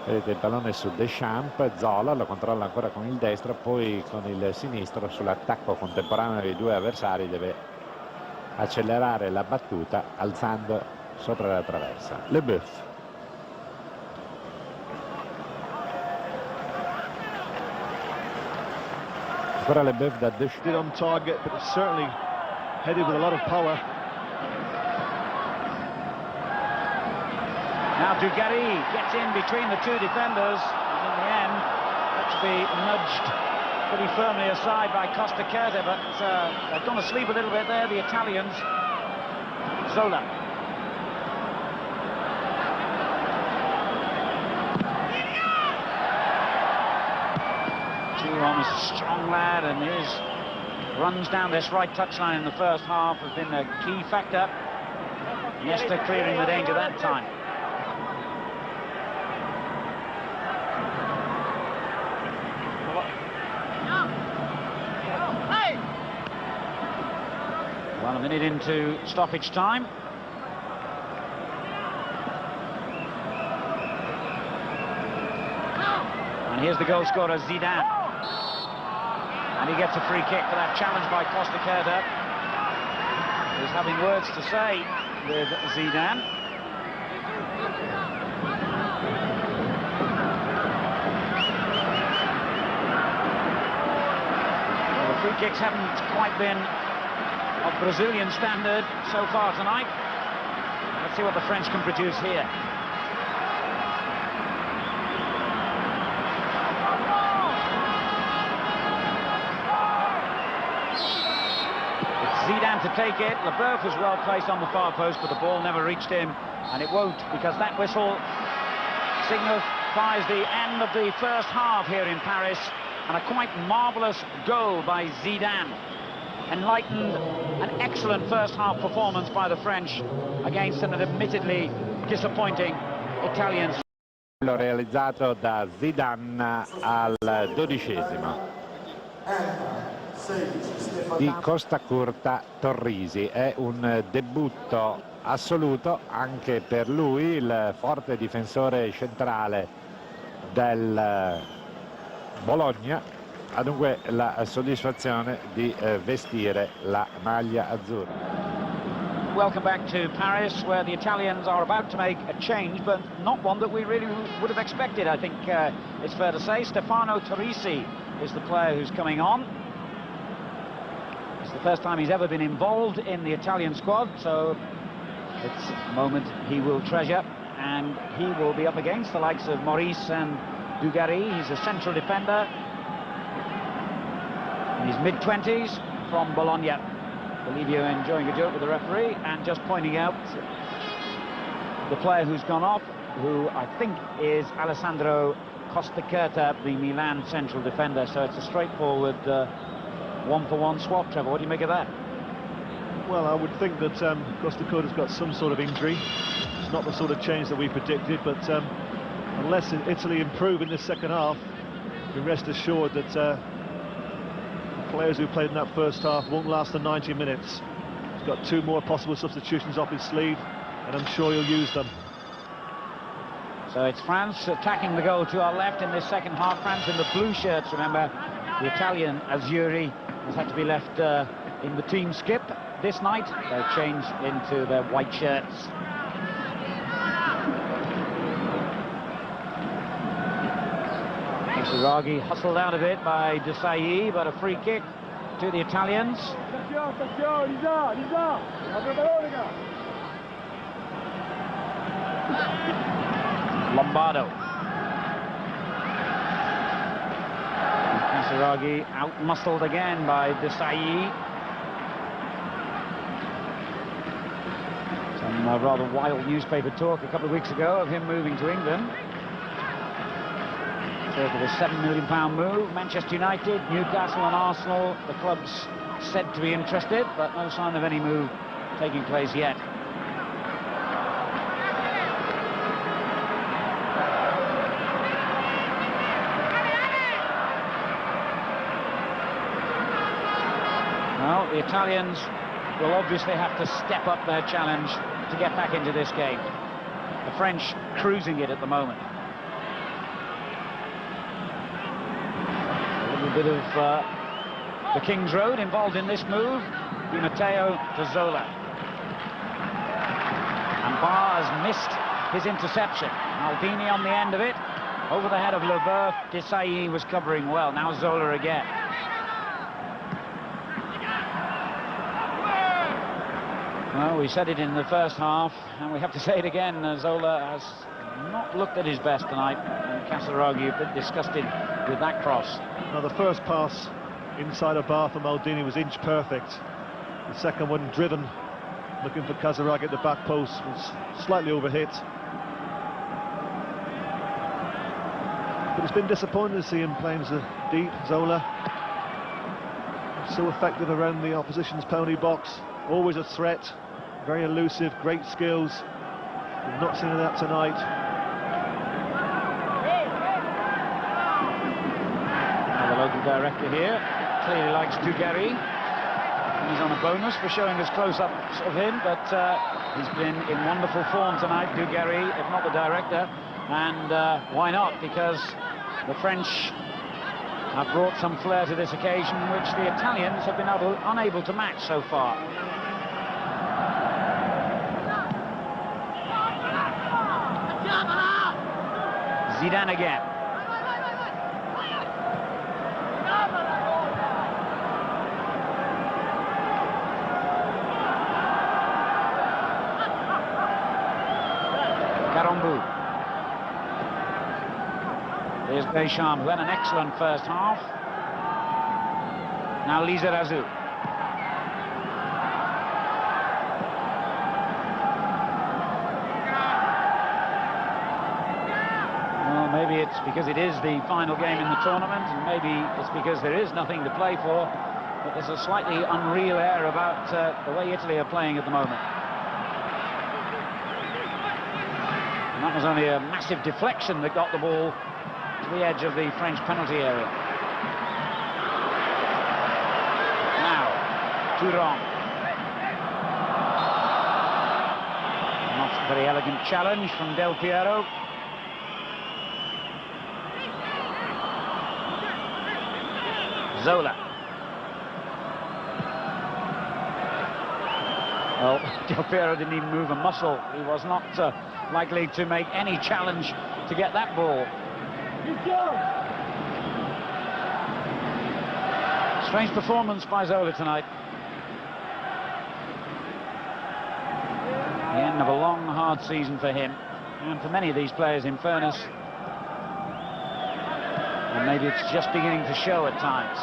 Vedete il pallone su Deschamps, Zola lo controlla ancora con il destro, poi con il sinistro sull'attacco contemporaneo dei due avversari deve accelerare la battuta alzando sopra la traversa. López. Ancora López da Deschamps. On target, but it's certainly headed with a lot of power. Now Dugarry gets in between the two defenders, and in the end had to be nudged pretty firmly aside by Costa Curta, but they've gone asleep a little bit there, the Italians. Zola. Thuram is a strong lad, and his runs down this right touchline in the first half have been a key factor. Nieto clearing the danger that time. Well, a minute into stoppage time. And here's the goal scorer, Zidane. And he gets a free kick for that challenge by Costa Curta. He's having words to say with Zidane. Well, the free kicks haven't quite been of Brazilian standard so far tonight. Let's see what the French can produce here. It's Zidane to take it. López was well placed on the far post, but the ball never reached him, and it won't, because that whistle signifies the end of the first half here in Paris, and a quite marvellous goal by Zidane. Enlightened an excellent first half performance by the French against an admittedly disappointing Italian. Realizzato da Zidane al 12esimo di Costa Curta Torrisi. È un debutto assoluto anche per lui, il forte difensore centrale del Bologna. Ha dunque la soddisfazione di vestire la maglia azzurra. Welcome back to Paris, where the Italians are about to make a change, but not one that we really would have expected, I think it's fair to say. Stefano Torrisi is the player who's coming on. It's the first time he's ever been involved in the Italian squad, so it's a moment he will treasure, and he will be up against the likes of Maurice and Dugarry. He's a central defender in his mid-20s from Bologna. I believe you're enjoying a joke with the referee, and just pointing out the player who's gone off, who I think is Alessandro Costacurta, the Milan central defender. So it's a straightforward one-for-one swap. Trevor, what do you make of that? Well, I would think that Costacurta's got some sort of injury. It's not the sort of change that we predicted, but unless Italy improve in the second half, you can rest assured that players who played in that first half won't last the 90 minutes. He's got 2 more possible substitutions up his sleeve, and I'm sure he'll use them. So it's France attacking the goal to our left in this second half. France in the blue shirts, remember. The Italian Azzurri has had to be left in the team skip this night. They'll change into their white shirts. Casiraghi hustled out of it by Desailly, but a free kick to the Italians. Lombardo. Casiraghi out-muscled again by Desailly. Some rather wild newspaper talk a couple of weeks ago of him moving to England. Sort of a £7 million move. Manchester United, Newcastle and Arsenal, the clubs said to be interested, but no sign of any move taking place yet. Well, the Italians will obviously have to step up their challenge to get back into this game. The French cruising it at the moment. Bit of the King's Road involved in this move. Di Matteo to Zola. And Barr has missed his interception. Maldini on the end of it. Over the head of Leboeuf. Desailly was covering well. Now Zola again. Well, we said it in the first half, and we have to say it again. Zola has not looked at his best tonight. And Casiraghi a bit disgusted with that cross. Now, the first pass inside of Bar for Maldini was inch perfect. The second one, driven, looking for Casiraghi at the back post, was slightly overhit. But it's been disappointing to see him playing so deep, Zola. So effective around the opposition's penalty box, always a threat, very elusive, great skills. We've not seen that tonight. The local director here clearly likes Dugarry. He's on a bonus for showing us close-ups of him, but he's been in wonderful form tonight, Dugarry, if not the director. And why not? Because the French have brought some flair to this occasion, which the Italians have been unable to match so far. Zidane again. Carambou. There's Deschamps, who had an excellent first half. Now Lizarazu. Well, maybe it's because it is the final game in the tournament, and maybe it's because there is nothing to play for, but there's a slightly unreal air about the way Italy are playing at the moment. And that was only a massive deflection that got the ball to the edge of the French penalty area. Now, Thuram. Very elegant challenge from Del Piero. Zola. Well, Del Piero didn't even move a muscle. He was not likely to make any challenge to get that ball. Strange performance by Zola tonight. The end of a long, hard season for him, and for many of these players, in fairness. And maybe it's just beginning to show at times.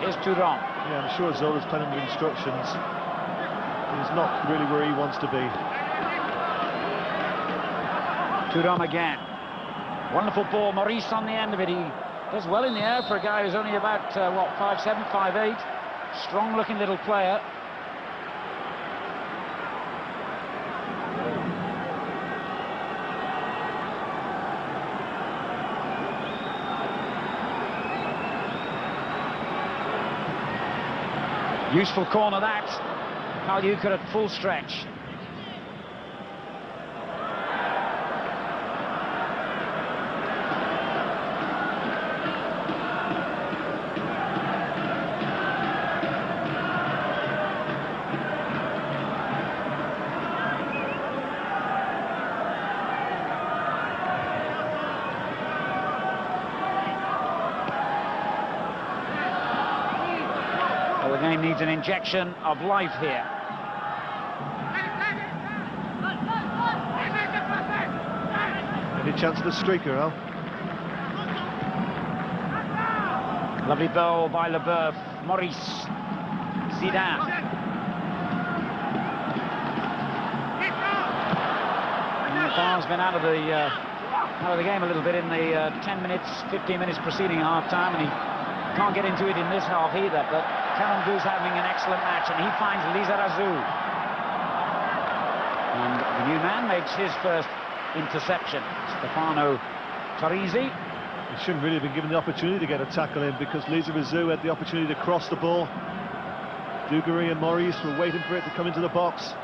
Here's Thuram. Yeah, I'm sure Zola's playing with instructions. He's not really where he wants to be. Thuram again. Wonderful ball. Maurice on the end of it. He does well in the air for a guy who's only about, 5'7", 5'8". Strong-looking little player. Useful corner that. Pagliuca at full stretch. The game needs an injection of life here. Any chance of the streaker, Al? Lovely ball by López. Maurice. Zidane. And the ball's been out of the game a little bit in the 10 minutes, 15 minutes preceding half-time, and he can't get into it in this half either. But Karambou's having an excellent match, and he finds Lizarazu. And the new man makes his first interception. Stefano Torrisi. He shouldn't really have been given the opportunity to get a tackle in, because Lizarazu had the opportunity to cross the ball. Dugarry and Maurice were waiting for it to come into the box.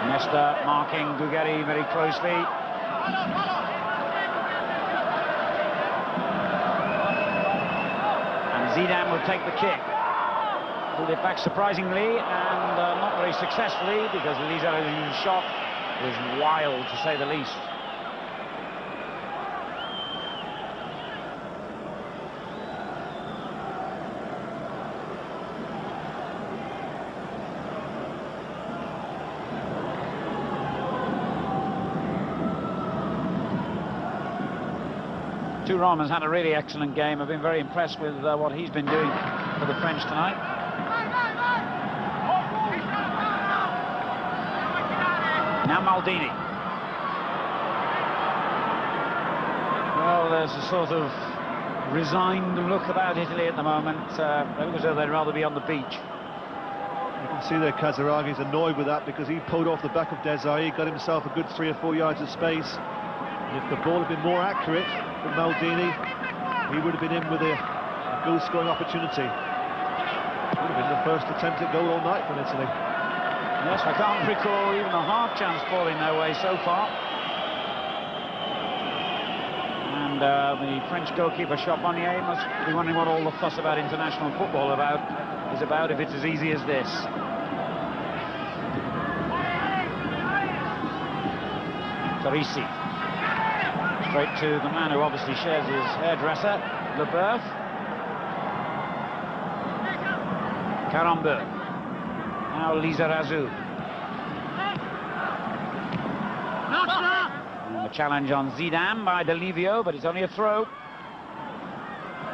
Nesta marking Dugarry very closely. Zidane will take the kick. Pulled it back surprisingly and not very successfully, because Lizarazu's shot was wild, to say the least. Thuram has had a really excellent game. I've been very impressed with what he's been doing for the French tonight. Now Maldini. Well, there's a sort of resigned look about Italy at the moment. They look as though they'd rather be on the beach. You can see that Casaragi's annoyed with that, because he pulled off the back of Desai, got himself a good 3 or 4 yards of space. And if the ball had been more accurate from Maldini, he would have been in with a goal-scoring opportunity. Would have been the first attempt at goal all night from Italy. Yes, I can't recall even a half chance falling their way so far. And the French goalkeeper Charbonnier must be wondering what all the fuss about international football is about if it's as easy as this. Torrisi. Straight to the man who obviously shares his hairdresser, López. Karambou. Now Lizarazu. And the challenge on Zidane by Delivio, but it's only a throw.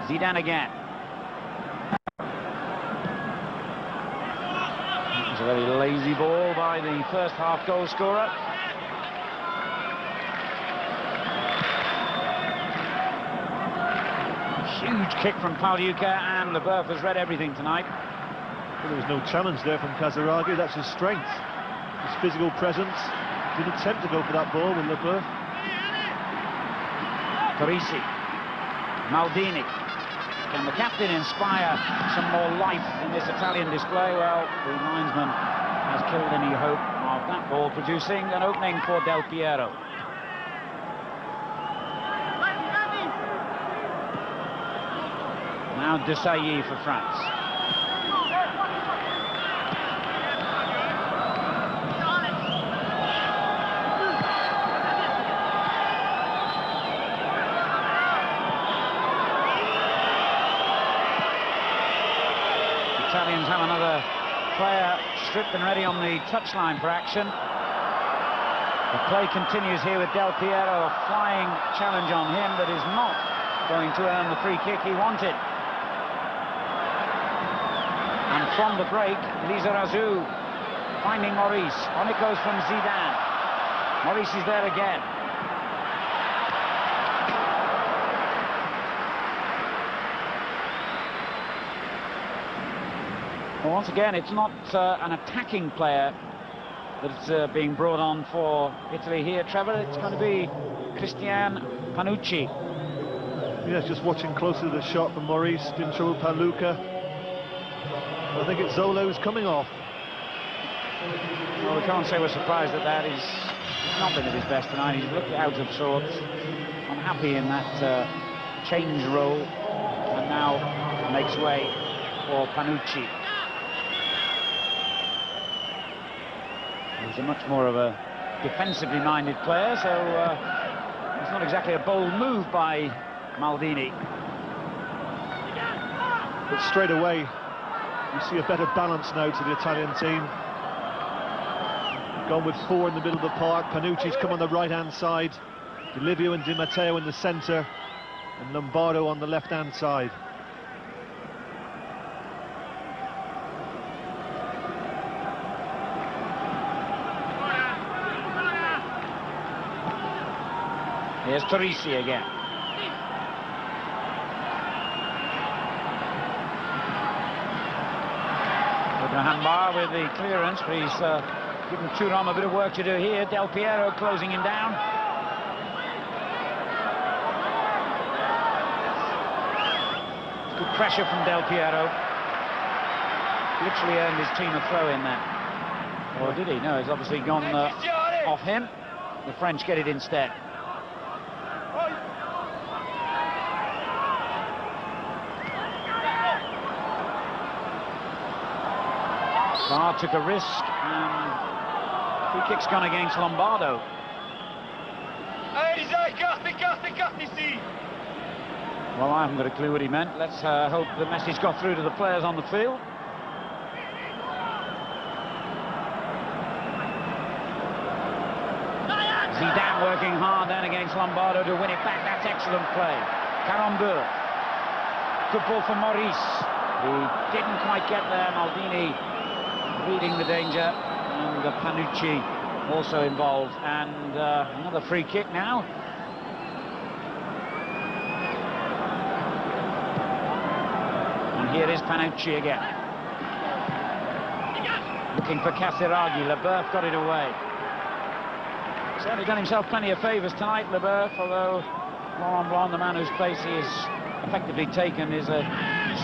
Zidane again. It's a very lazy ball by the first half goal scorer. Huge kick from Pagliuca, and López has read everything tonight. Well, there was no challenge there from Casaraghi. That's his strength, his physical presence. Didn't attempt to go for that ball with López. Torrisi. Maldini. Can the captain inspire some more life in this Italian display? Well, the linesman has killed any hope of that ball producing an opening for Del Piero. Now Desailly for France. Italians have another player stripped and ready on the touchline for action. The play continues here with Del Piero, a flying challenge on him that is not going to earn the free kick he wanted. And from the break, Lizarazu finding Maurice. On it goes from Zidane. Maurice is there again. Well, once again, it's not an attacking player that's being brought on for Italy here, Trevor. It's going to be Cristian Panucci. Yes, just watching closely the shot from Maurice, didn't trouble Paluca. I think it's Zola who's coming off. Well, we can't say we're surprised at that. He's not been at his best tonight. He's looked out of sorts, unhappy in that change role, and now makes way for Panucci. He's a much more of a defensively minded player, so it's not exactly a bold move by Maldini. But straight away, you see a better balance now to the Italian team. Gone with four in the middle of the park. Panucci's come on the right-hand side. Di Livio and Di Matteo in the centre, and Lombardo on the left-hand side. Here's Torrisi again. Hambar with the clearance, but he's given Thuram a bit of work to do here. Del Piero closing him down. Good pressure from Del Piero. Literally earned his team a throw in there. Or did he? No, he's obviously gone off him. The French get it instead. Barr took a risk, and free kick's gone against Lombardo. Well, I haven't got a clue what he meant. Let's hope the message got through to the players on the field. Zidane working hard then against Lombardo to win it back. That's excellent play. Carambeu. Good ball for Maurice. He didn't quite get there. Maldini reading the danger, and Panucci also involved, and another free kick now. And here is Panucci again, looking for Casiraghi. Leboeuf got it away. Certainly done himself plenty of favours tonight, Leboeuf, although Laurent Blanc, the man whose place he has effectively taken, is a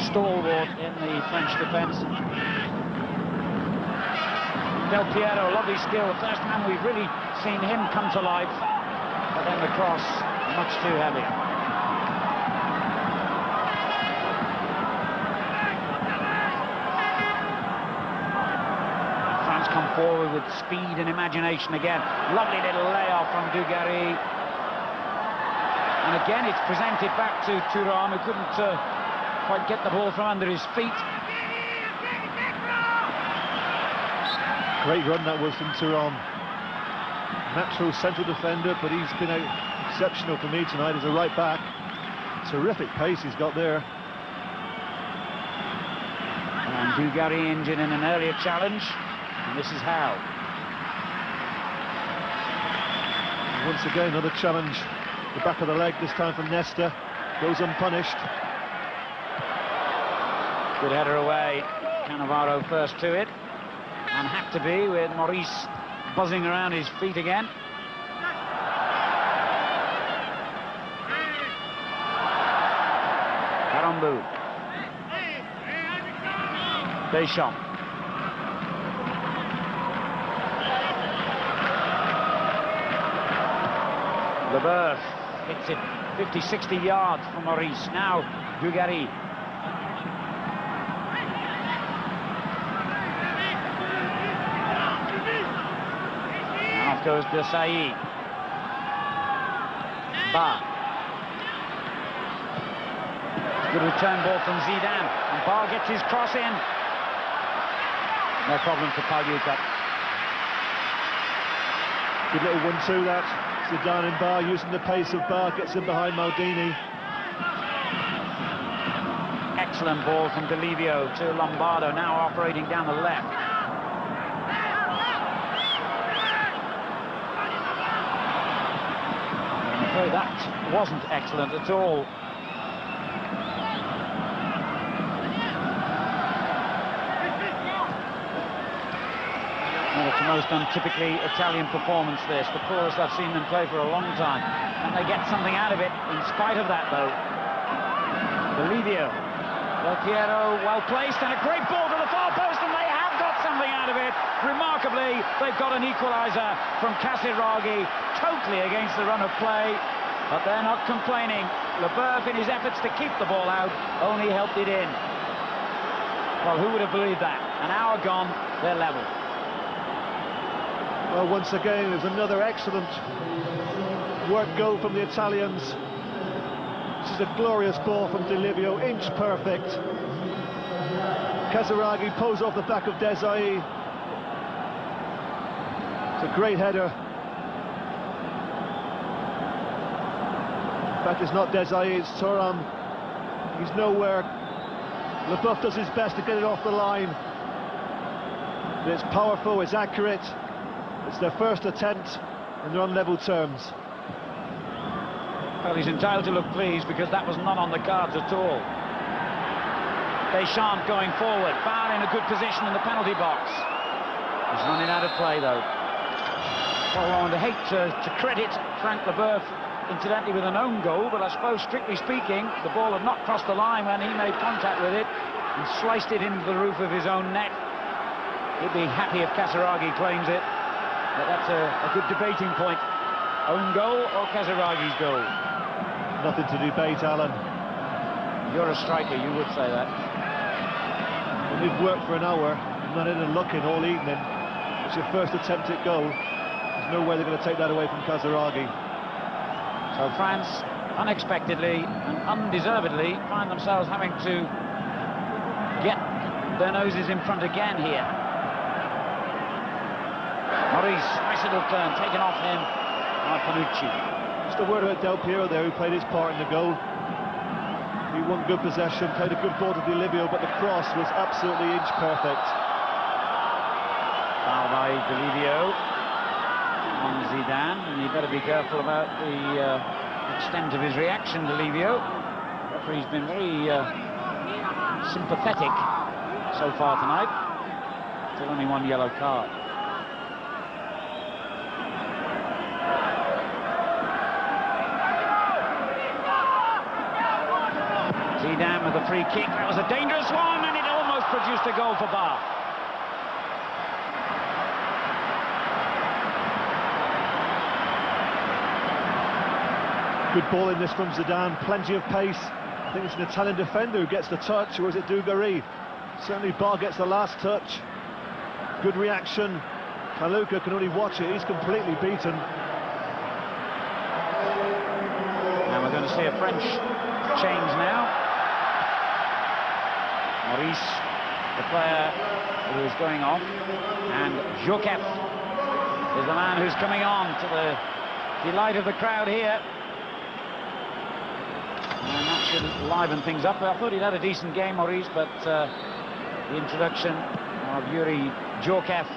stalwart in the French defence. Del Piero, lovely skill. First man we've really seen him come to life. But then the cross, much too heavy. France come forward with speed and imagination again. Lovely little layoff from Dugarry. And again, it's presented back to Thuram, who couldn't quite get the ball from under his feet. Great run that was from Thuram. Natural central defender, but he's been exceptional for me tonight as a right back. Terrific pace he's got there. And Dugarry injured in an earlier challenge, and this is how. Once again, another challenge. The back of the leg, this time from Nesta. Goes unpunished. Good header away. Cannavaro first to it. And had to be, with Maurice buzzing around his feet again. Carambeu. Deschamps. López hits it 50-60 yards from Maurice. Now Dugarry. Now off goes Desai. Bar. Good return ball from Zidane. And Bar gets his cross in. No problem for Pagliuca. Good little 1-2 that. Zidane and Bar using the pace of Bar, gets in behind Maldini. Excellent ball from Delivio to Lombardo, now operating down the left. I'm afraid that wasn't excellent at all. Well, it's the most untypically Italian performance, this. The poorest I've seen them play for a long time. And they get something out of it in spite of that, though. Delivio. Del Piero, well placed, and a great ball to the far post, and they have got something out of it. Remarkably, they've got an equaliser from Casiraghi, totally against the run of play, but they're not complaining. López, in his efforts to keep the ball out, only helped it in. Well, who would have believed that? An hour gone, they're level. Well, once again, there's another excellent work goal from the Italians. This is a glorious ball from Delivio, inch perfect. Casiraghi pulls off the back of Desai. It's a great header. In fact, it's not Desai, it's Thuram. He's nowhere. López does his best to get it off the line. But it's powerful, it's accurate. It's their first attempt, and they're on level terms. Well, he's entitled to look pleased because that was not on the cards at all. Deschamps going forward, Bar in a good position in the penalty box. He's running out of play, though. Well, I would hate to credit Frank López, incidentally, with an own goal, but I suppose, strictly speaking, the ball had not crossed the line when he made contact with it and sliced it into the roof of his own net. He'd be happy if Casiraghi claims it, but that's a good debating point. Own goal or Casiraghi's goal? Nothing to debate, Alan. You're a striker, you would say that. When you've worked for an hour, not in and looking all evening, it's your first attempt at goal. There's no way they're going to take that away from Casiraghi. So France, unexpectedly and undeservedly, find themselves having to get their noses in front again here. Maurice, nice little turn, taken off him by Panucci. Just a word about Del Piero there, who played his part in the goal. He won good possession, played a good ball to Delivio, but the cross was absolutely inch perfect. Foul by Delivio on Zidane, and he better be careful about the extent of his reaction, Delivio. The referee's been very sympathetic so far tonight. Still only one yellow card. Zidane with a free kick. That was a dangerous one, and it almost produced a goal for Bar. Good ball in this from Zidane, plenty of pace. I think it's an Italian defender who gets the touch, or is it Dugarry? Certainly Bar gets the last touch. Good reaction. Pagliuca can only watch it, he's completely beaten. And we're going to see a French change now. Maurice, the player who is going off, and Joquef is the man who's coming on, to the delight of the crowd here. And that should liven things up. I thought he'd had a decent game, Maurice, but the introduction of Yuri Joquef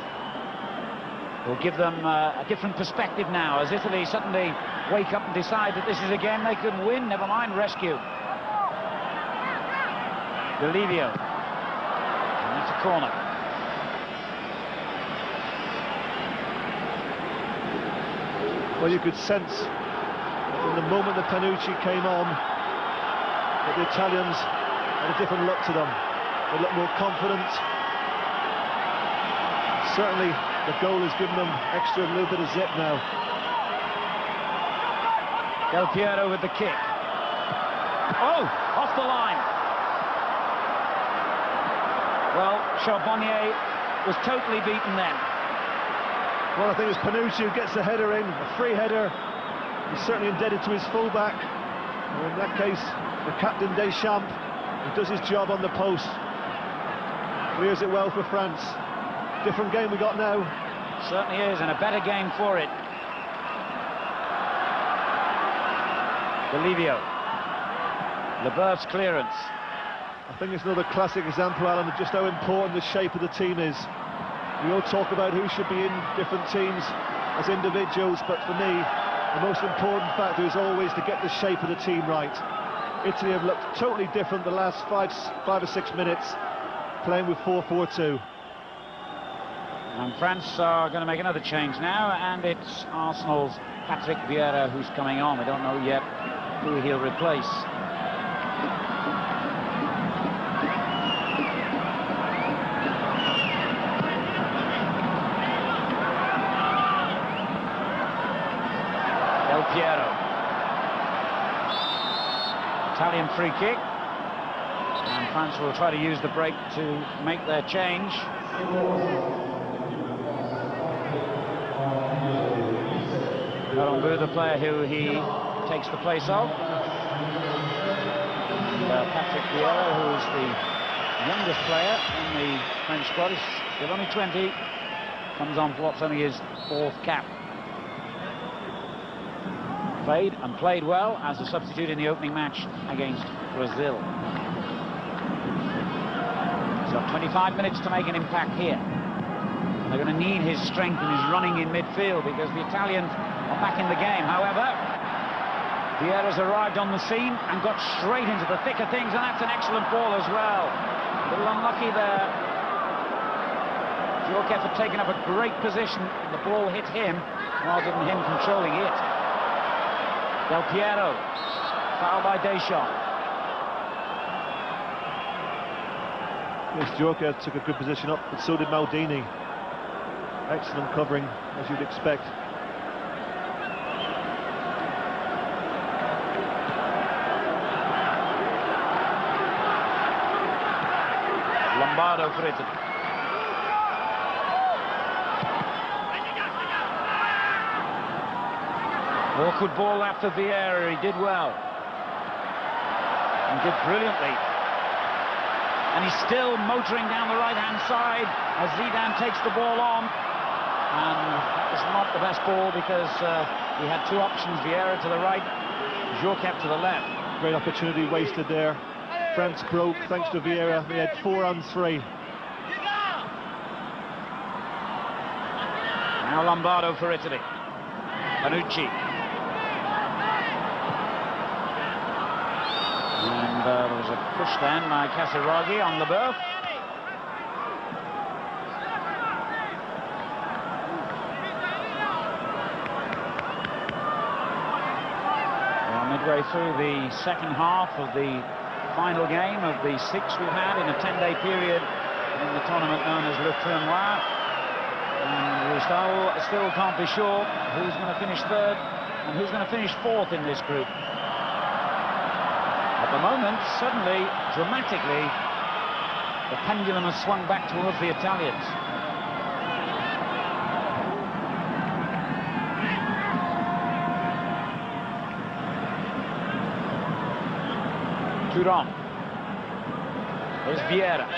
will give them a different perspective now, as Italy suddenly wake up and decide that this is a game they could win, never mind rescue. Delivio, and that's a corner. Well, you could sense from the moment that Panucci came on that the Italians had a different look to them. They look more confident. Certainly the goal has given them extra little bit of zip now. Del Piero with the kick. Oh, off the line. Well, Charbonnier was totally beaten then. Well, I think it's Panucci who gets the header in, a free header. He's certainly indebted to his fullback. Or in that case, the captain Deschamps, who does his job on the post. Clears it well for France. Different game we got now. Certainly is, and a better game for it. Bolivio. Leboeuf's clearance. I think it's another classic example, Alan, of just how important the shape of the team is. We all talk about who should be in different teams as individuals, but for me, the most important factor is always to get the shape of the team right. Italy have looked totally different the last five or 6 minutes, playing with 4-4-2. And France are going to make another change now, and it's Arsenal's Patrick Vieira who's coming on. We don't know yet who he'll replace. Del Piero. Italian free kick. And France will try to use the break to make their change. Laurent, the player who he takes the place of. And, Patrick Vieira, who is the youngest player in the French squad, is still only 20, comes on for what's only his 4th cap. Played and played well as a substitute in the opening match against Brazil. He's got 25 minutes to make an impact here. And they're going to need his strength and his running in midfield because the Italians are back in the game. However, Vieira's arrived on the scene and got straight into the thick of things, and that's an excellent ball as well. A little unlucky there. Djorkaeff had taken up a great position. The ball hit him rather than him controlling it. Del Piero, foul by Deschamps. Yes, Djorkaeff took a good position up, but so did Maldini. Excellent covering, as you'd expect. Lombardo for Italy. Awkward ball after Vieira, he did well. And did brilliantly. And he's still motoring down the right-hand side as Zidane takes the ball on. And it's not the best ball because he had 2 options, Vieira to the right, Djorkaeff to the left. Great opportunity wasted there. France broke thanks to Vieira. They had 4 on 3. Now Lombardo for Italy. Panucci. And there was a push then by Casiraghi on Leboeuf. Midway through the second half of the final game of the 6 we've had in a 10-day period in the tournament known as Le Tournoi. And we still can't be sure who's going to finish 3rd and who's going to finish 4th in this group. At the moment, suddenly, dramatically, the pendulum has swung back towards the Italians. Turan. There's Vieira.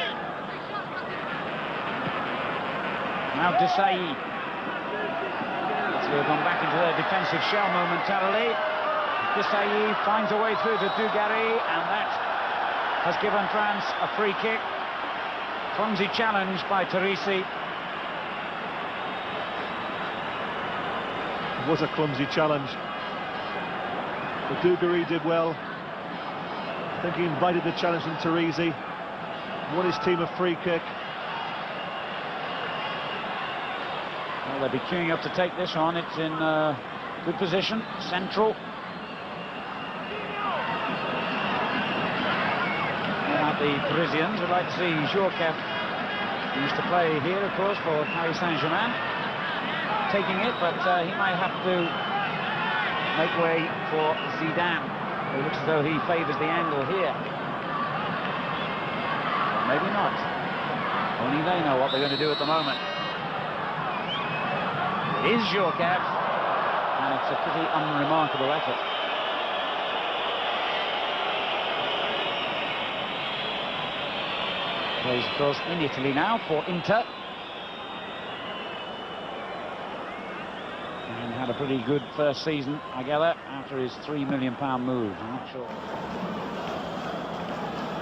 Now Desailly. They've gone back into their defensive shell momentarily. Desailly finds a way through to Dugarry, and that has given France a free kick. Clumsy challenge by Teresi. It was a clumsy challenge. But Dugarry did well. I think he invited the challenge from Teresi. Won his team a free kick. Well, they'll be queuing up to take this on. It's in good position, central. The Parisians would like to see Djorkaeff, who used to play here, of course, for Paris Saint-Germain, taking it, but he might have to make way for Zidane. It looks as though he favours the angle here. Or maybe not. Only they know what they're going to do at the moment. It is Djorkaeff, and it's a pretty unremarkable effort. Plays, of course, in Italy now for Inter. And had a pretty good first season, I gather, after his £3 million move. I'm not sure.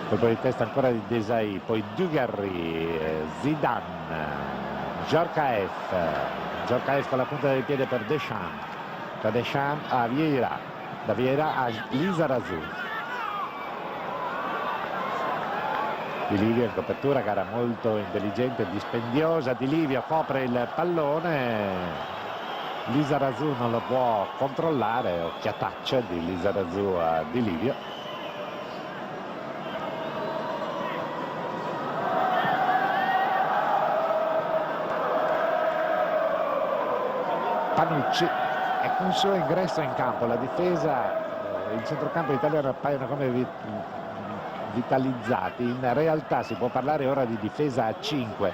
Colpo di testa ancora di Desailly, poi Dugarry, Zidane, Djorkaeff. Djorkaeff con la punta del piede per Deschamps. Da Deschamps a Vieira. Da Vieira a Lizarazu. Di Livio in copertura, gara molto intelligente e dispendiosa. Di Livio copre il pallone. Lizarazu non lo può controllare, occhiataccia di Lizarazu a Di Livio. Panucci, ecco un suo ingresso in campo, la difesa, il centrocampo italiano appaiono come vitalizzati. In realtà si può parlare ora di difesa a 5,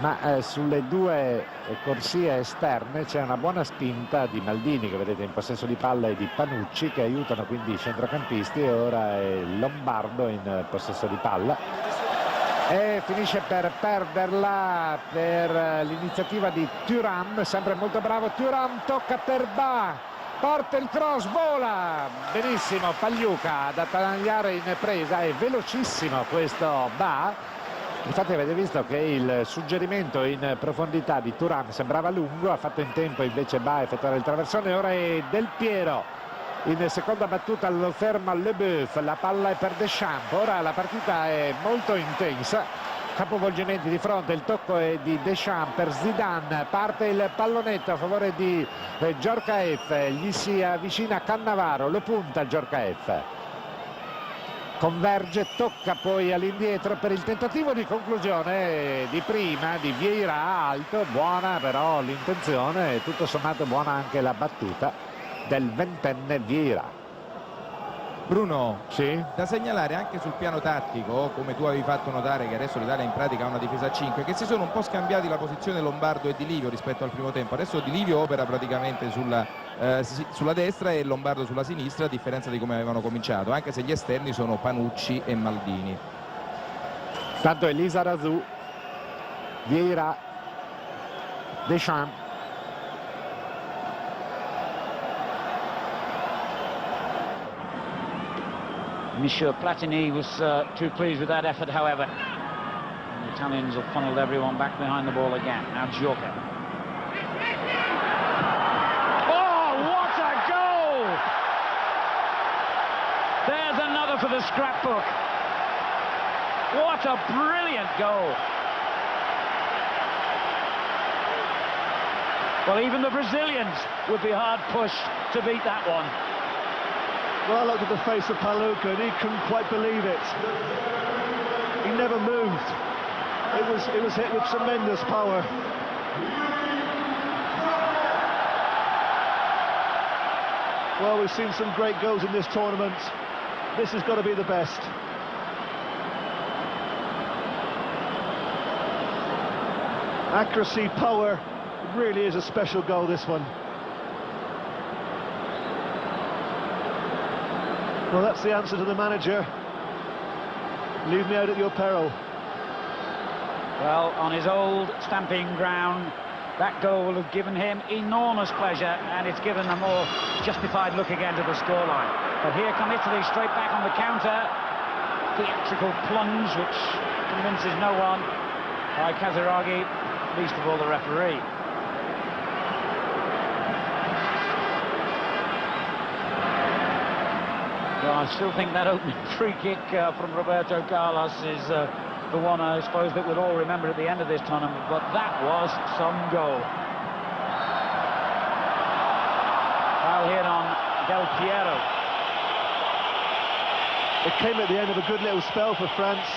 ma sulle due corsie esterne c'è una buona spinta di Maldini, che vedete in possesso di palla, e di Panucci, che aiutano quindi i centrocampisti, e ora è Lombardo in possesso di palla. E finisce per perderla per l'iniziativa di Thuram, sempre molto bravo Thuram, tocca per Ba, porta il cross, vola benissimo Pagliuca da tagliare in presa, è velocissimo questo Ba. Infatti avete visto che il suggerimento in profondità di Thuram sembrava lungo, ha fatto in tempo invece Ba a effettuare il traversone. Ora è Del Piero in seconda battuta, lo ferma López, la palla è per Deschamps. Ora la partita è molto intensa, capovolgimenti di fronte, il tocco è di Deschamps per Zidane, parte il pallonetto a favore di Djorkaeff, gli si avvicina Cannavaro, lo punta Djorkaeff, converge, tocca poi all'indietro per il tentativo di conclusione di prima di Vieira, alto, buona però l'intenzione, tutto sommato buona anche la battuta del ventenne Vieira. Bruno, sì? Da segnalare anche sul piano tattico, come tu avevi fatto notare che adesso l'Italia in pratica ha una difesa a 5, che si sono un po' scambiati la posizione Lombardo e Di Livio rispetto al primo tempo. Adesso Di Livio opera praticamente sulla destra e Lombardo sulla sinistra, a differenza di come avevano cominciato, anche se gli esterni sono Panucci e Maldini. Tanto è Lizarazu, Vieira, Deschamps. Monsieur Platini was too pleased with that effort, however. And the Italians have funneled everyone back behind the ball again. Now Djorkaeff. Oh, what a goal! There's another for the scrapbook. What a brilliant goal. Well, even the Brazilians would be hard pushed to beat that one. Well, I looked at the face of Pagliuca and he couldn't quite believe it. He never moved. It was hit with tremendous power. Well, we've seen some great goals in this tournament. This has got to be the best. Accuracy, power, it really is a special goal, this one. Well, that's the answer to the manager. Leave me out at your peril. Well, on his old stamping ground, that goal will have given him enormous pleasure, and it's given a more justified look again to the scoreline. But here come Italy straight back on the counter. Theatrical plunge, which convinces no one, by Kaziragi, least of all the referee. Well, I still think that opening free kick from Roberto Carlos is the one I suppose that we'll all remember at the end of this tournament, but that was some goal. Foul here on Del Piero. It came at the end of a good little spell for France.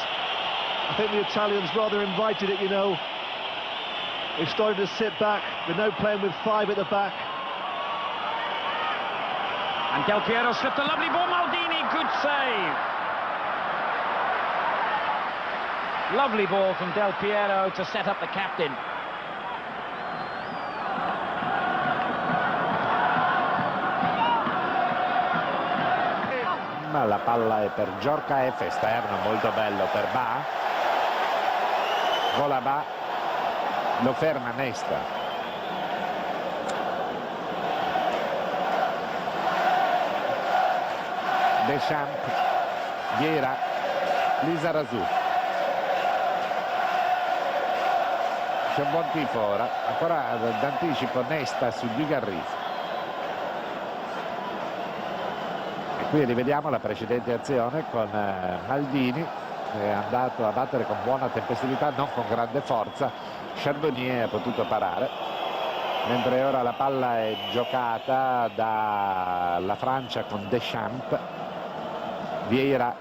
I think the Italians rather invited it, you know. They started to sit back. They're now playing with 5 at the back. And Del Piero slipped a lovely ball. Maldini, good save. Lovely ball from Del Piero to set up the captain. Ma la palla è per Djorkaeff, esterno molto bello per Ba. Vola Ba, lo ferma Nesta. Deschamps, Vieira, Lizarazu. C'è un buon tifo ora, ancora d'anticipo Nesta su Dugarry. E qui rivediamo la precedente azione con Maldini, che è andato a battere con buona tempestività, non con grande forza. Charbonnier ha potuto parare, mentre ora la palla è giocata dalla Francia con Deschamps. Vieira,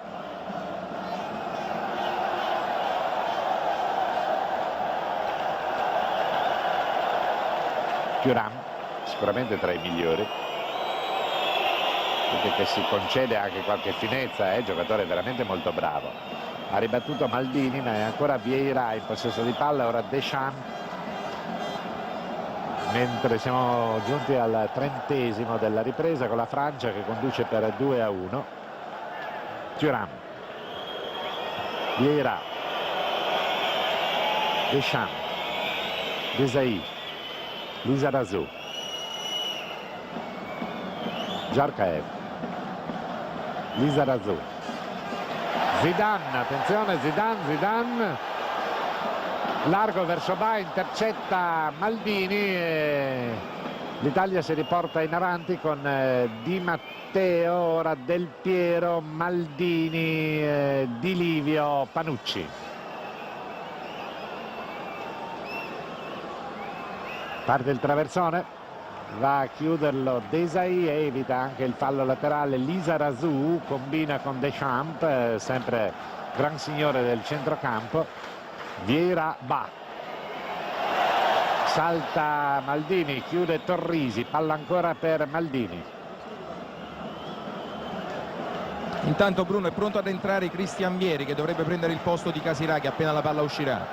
Thuram, sicuramente tra i migliori, perché si concede anche qualche finezza, è giocatore veramente molto bravo. Ha ribattuto Maldini, ma è ancora Vieira in possesso di palla. Ora Deschamps, mentre siamo giunti al 30° della ripresa, con la Francia che conduce per 2-1. Thuram, Vieira, Deschamps, Desailly, Lizarazu, Djorkaeff, Lizarazu, Zidane, attenzione, Zidane, largo verso Ba, intercetta Maldini e l'Italia si riporta in avanti con Di Matteo, ora Del Piero, Maldini, Di Livio, Panucci. Parte il traversone, va a chiuderlo Desailly e evita anche il fallo laterale. Lizarazu combina con Deschamps, sempre gran signore del centrocampo. Vieira, Ba, salta Maldini, chiude Torrisi, palla ancora per Maldini. Intanto Bruno è pronto ad entrare Christian Vieri, che dovrebbe prendere il posto di Casiraghi appena la palla uscirà.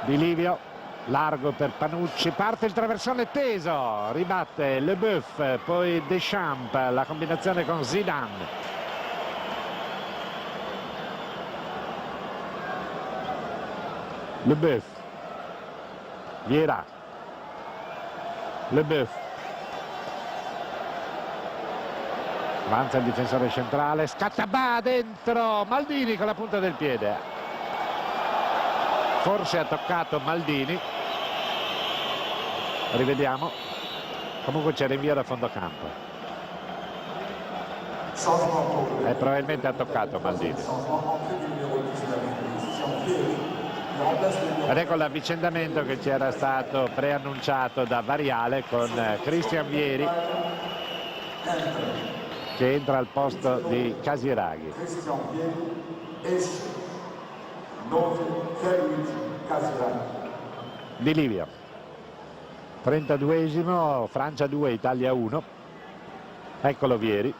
Di Livio, largo per Panucci, parte il traversone teso, ribatte Leboeuf, poi Deschamps, la combinazione con Zidane. Leboeuf, Vieira, Leboeuf, avanza il difensore centrale, scatta Ba dentro, Maldini con la punta del piede, forse ha toccato Maldini, rivediamo, comunque c'è rinvio da fondo campo e probabilmente ha toccato Maldini. Ed ecco l'avvicendamento che ci era stato preannunciato da Variale con Christian Vieri che entra al posto di Casiraghi. Di Livio, 32esimo, Francia 2, Italia 1. Eccolo Vieri,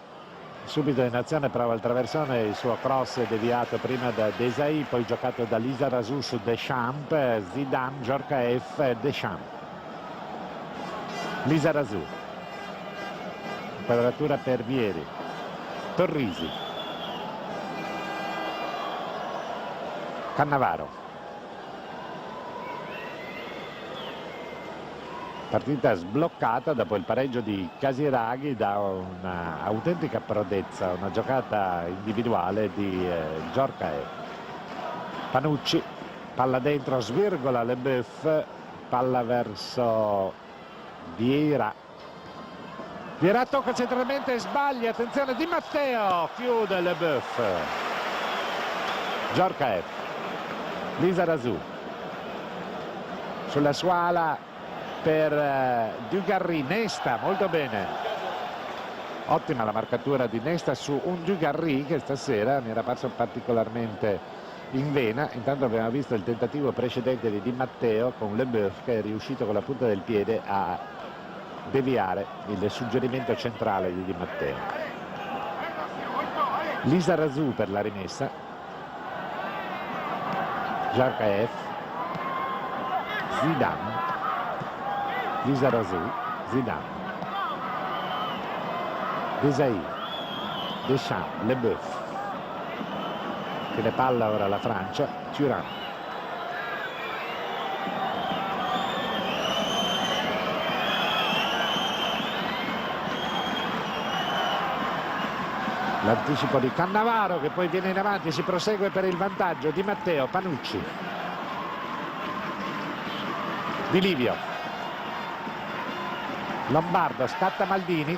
subito in azione, prova il traversone, il suo cross è deviato prima da Desailly, poi giocato da Lizarazu su Deschamps, Zidane, Djorkaeff, Deschamps. Lizarazu, quadratura per Vieri, Torrisi, Cannavaro. Partita sbloccata dopo il pareggio di Casiraghi da un'autentica prodezza, una giocata individuale di Djorkaeff. Panucci, palla dentro, svirgola Leboeuf, palla verso Vieira. Vieira tocca centralmente e sbaglia, attenzione Di Matteo, chiude Leboeuf. Djorkaeff, Lizarazu, sulla sua ala per Dugarry, Nesta, molto bene, ottima la marcatura di Nesta su un Dugarry che stasera mi era parso particolarmente in vena. Intanto abbiamo visto il tentativo precedente di Di Matteo con Leboeuf che è riuscito con la punta del piede a deviare il suggerimento centrale di Di Matteo. Lizarazu per la rimessa, Jarkaev, Zidane, Lizarazu, Zidane, Desailly, Deschamps, Leboeuf, che ne palla ora la Francia, Thuram, l'anticipo di Cannavaro che poi viene in avanti, si prosegue per il vantaggio di Matteo, Panucci, Di Livio, Lombardo, scatta Maldini,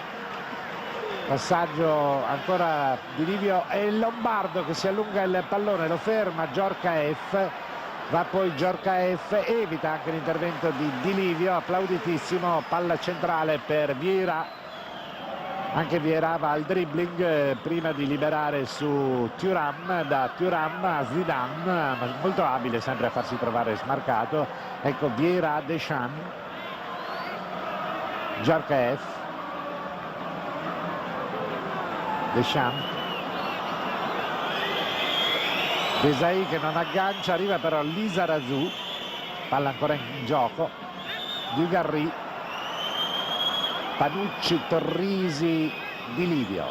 passaggio ancora Di Livio e Lombardo che si allunga il pallone, lo ferma Djorkaeff, va poi Djorkaeff, evita anche l'intervento di Di Livio, applauditissimo, palla centrale per Vieira. Anche Vieira va al dribbling prima di liberare su Thuram, da Thuram a Zidane, molto abile sempre a farsi trovare smarcato. Ecco Vieira, Deschamps, Djorkaeff, Deschamps, Desailly che non aggancia, arriva però Lizarazu, palla ancora in gioco, Dugarry, Panucci, Torrisi, Di Livio,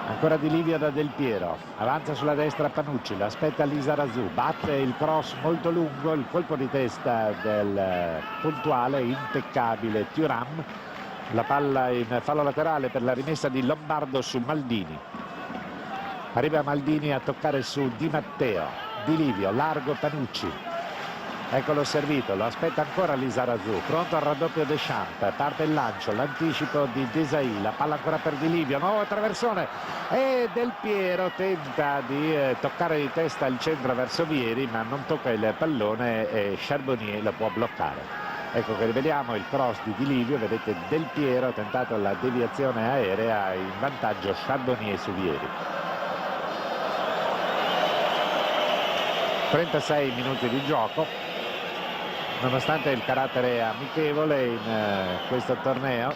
ancora Di Livio da Del Piero, avanza sulla destra Panucci, lo aspetta Lizarazu, batte il cross molto lungo, il colpo di testa del puntuale, impeccabile Thuram, la palla in fallo laterale per la rimessa di Lombardo su Maldini, arriva Maldini a toccare su Di Matteo, Di Livio, largo Panucci. Eccolo servito, lo aspetta ancora Lizarazu, pronto al raddoppio Deschamps, parte il lancio, l'anticipo di Desailly, la palla ancora per Di Livio, nuovo traversone e Del Piero tenta di toccare di testa il centro verso Vieri ma non tocca il pallone e Charbonnier lo può bloccare. Ecco che rivediamo il cross di Di Livio, vedete Del Piero ha tentato la deviazione aerea, in vantaggio Charbonnier su Vieri. 36 minuti di gioco. Nonostante il carattere amichevole in questo torneo,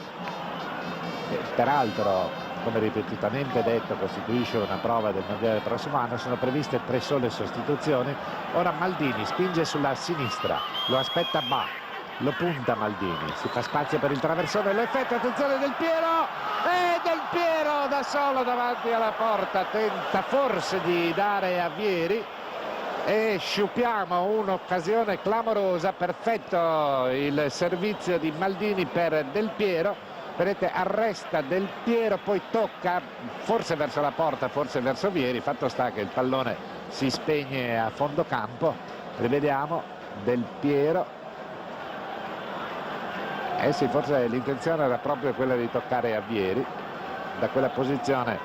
peraltro come ripetutamente detto costituisce una prova del mondiale del prossimo anno, sono previste 3 sole sostituzioni. Ora Maldini spinge sulla sinistra, lo aspetta Ba, lo punta Maldini, si fa spazio per il traversone, lo effettua, attenzione Del Piero e Del Piero da solo davanti alla porta, tenta forse di dare a Vieri e sciupiamo un'occasione clamorosa. Perfetto il servizio di Maldini per Del Piero, vedete arresta Del Piero, poi tocca forse verso la porta, forse verso Vieri, fatto sta che il pallone si spegne a fondo campo. Rivediamo Del Piero, sì, forse l'intenzione era proprio quella di toccare a Vieri da quella posizione.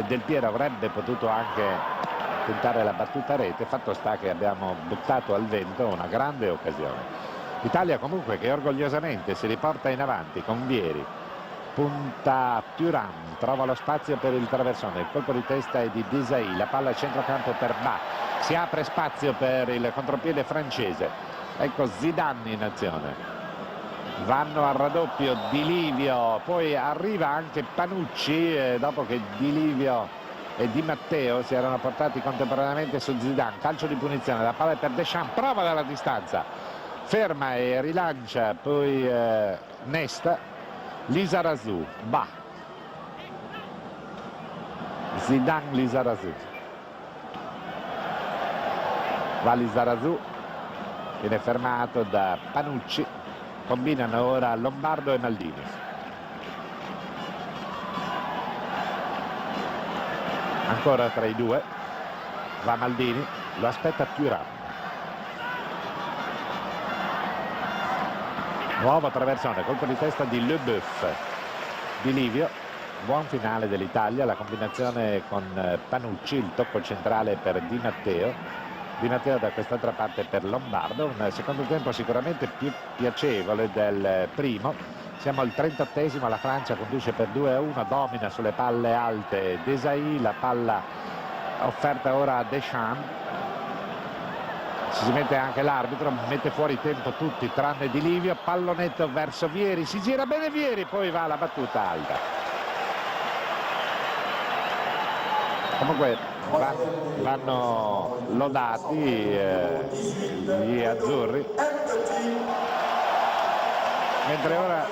Del Piero avrebbe potuto anche tentare la battuta rete, fatto sta che abbiamo buttato al vento una grande occasione. Italia comunque che orgogliosamente si riporta in avanti con Vieri, punta Thuram, trova lo spazio per il traversone, il colpo di testa è di Desailly, la palla a centrocampo per Ba, si apre spazio per il contropiede francese, ecco Zidane in azione, vanno al raddoppio Di Livio, poi arriva anche Panucci dopo che Di Livio e Di Matteo si erano portati contemporaneamente su Zidane. Calcio di punizione, la palla è per Deschamps, prova dalla distanza, ferma e rilancia poi Nesta, Lizarazu, Ba, Zidane, Lizarazu, va Lizarazu, viene fermato da Panucci, combinano ora Lombardo e Maldini. Ancora tra i due, va Maldini, lo aspetta Thuram, nuovo traversone, colpo di testa di Leboeuf, Di Livio, buon finale dell'Italia, la combinazione con Panucci, il tocco centrale per Di Matteo, Di Matteo da quest'altra parte per Lombardo, un secondo tempo sicuramente più piacevole del primo. Siamo al 38esimo, la Francia conduce per 2-1, domina sulle palle alte Desailly, la palla offerta ora a Deschamps, si mette anche l'arbitro, mette fuori tempo tutti tranne Di Livio, pallonetto verso Vieri, si gira bene Vieri, poi va alla battuta alta. Comunque vanno lodati gli azzurri, mentre ora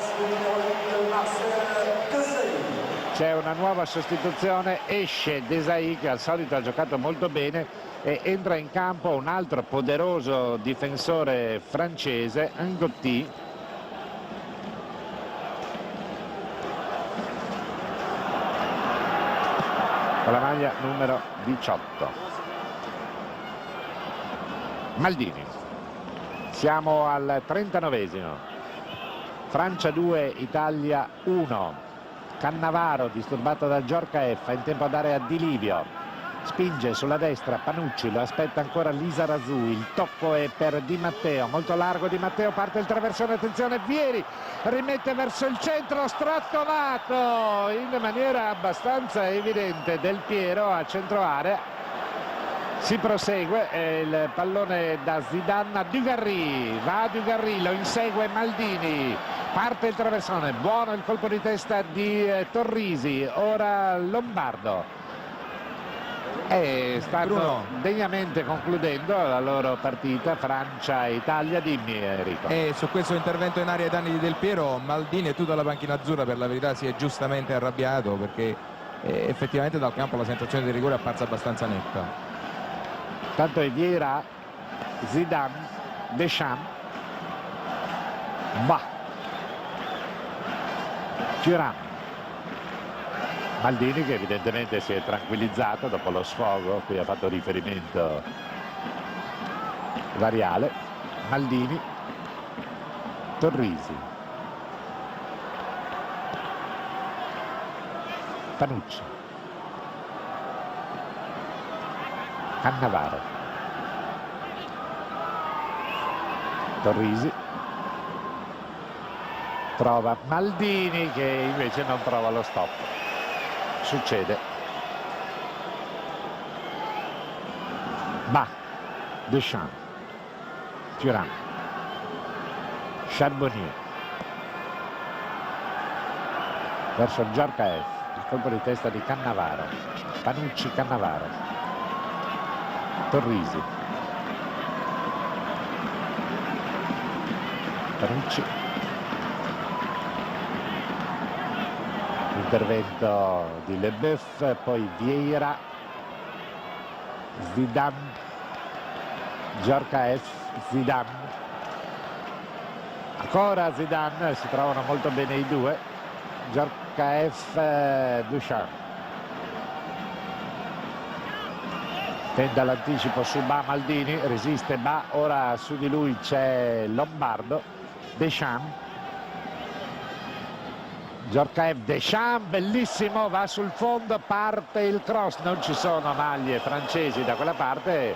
c'è una nuova sostituzione, esce Desailly che al solito ha giocato molto bene e entra in campo un altro poderoso difensore francese, Ngotti. Con la maglia numero 18. Maldini. Siamo al 39esimo. Francia 2, Italia 1. Cannavaro disturbato da Djorkaeff, fa in tempo a dare a Di Livio. Spinge sulla destra Panucci, lo aspetta ancora Lizarazu, il tocco è per Di Matteo, molto largo Di Matteo, parte il traversone, attenzione Vieri, rimette verso il centro, strattolato in maniera abbastanza evidente Del Piero a centro area. Si prosegue, il pallone da Zidane a Dugarry, va a Dugarry, lo insegue Maldini, parte il traversone, buono il colpo di testa di Torrisi, ora Lombardo. E stanno degnamente concludendo la loro partita Francia e Italia. Dimmi Enrico. E su questo intervento in area ai danni di Del Piero, Maldini e tutta la panchina azzurra per la verità si è giustamente arrabbiato, perché effettivamente dal campo la sensazione di rigore è apparsa abbastanza netta. Tanto è Vieira, Zidane, Deschamps, Thuram, Maldini che evidentemente si è tranquillizzato dopo lo sfogo, qui ha fatto riferimento Variale. Maldini, Torrisi, Panucci, Cannavaro, Torrisi, trova Maldini che invece non trova lo stop. Succede. Deschamps, Thuram, Charbonnier verso Djorkaeff, il colpo di testa di Cannavaro, Panucci, Cannavaro, Torrisi, Panucci, intervento di López, poi Vieira, Zidane, Djorkaeff, Zidane, ancora Zidane, si trovano molto bene i due, Djorkaeff, Duchamp, tenta l'anticipo su Maldini, resiste ora su di lui c'è Lombardo, Deschamps, Djorkaeff, Deschamps, bellissimo, va sul fondo, parte il cross, non ci sono maglie francesi da quella parte,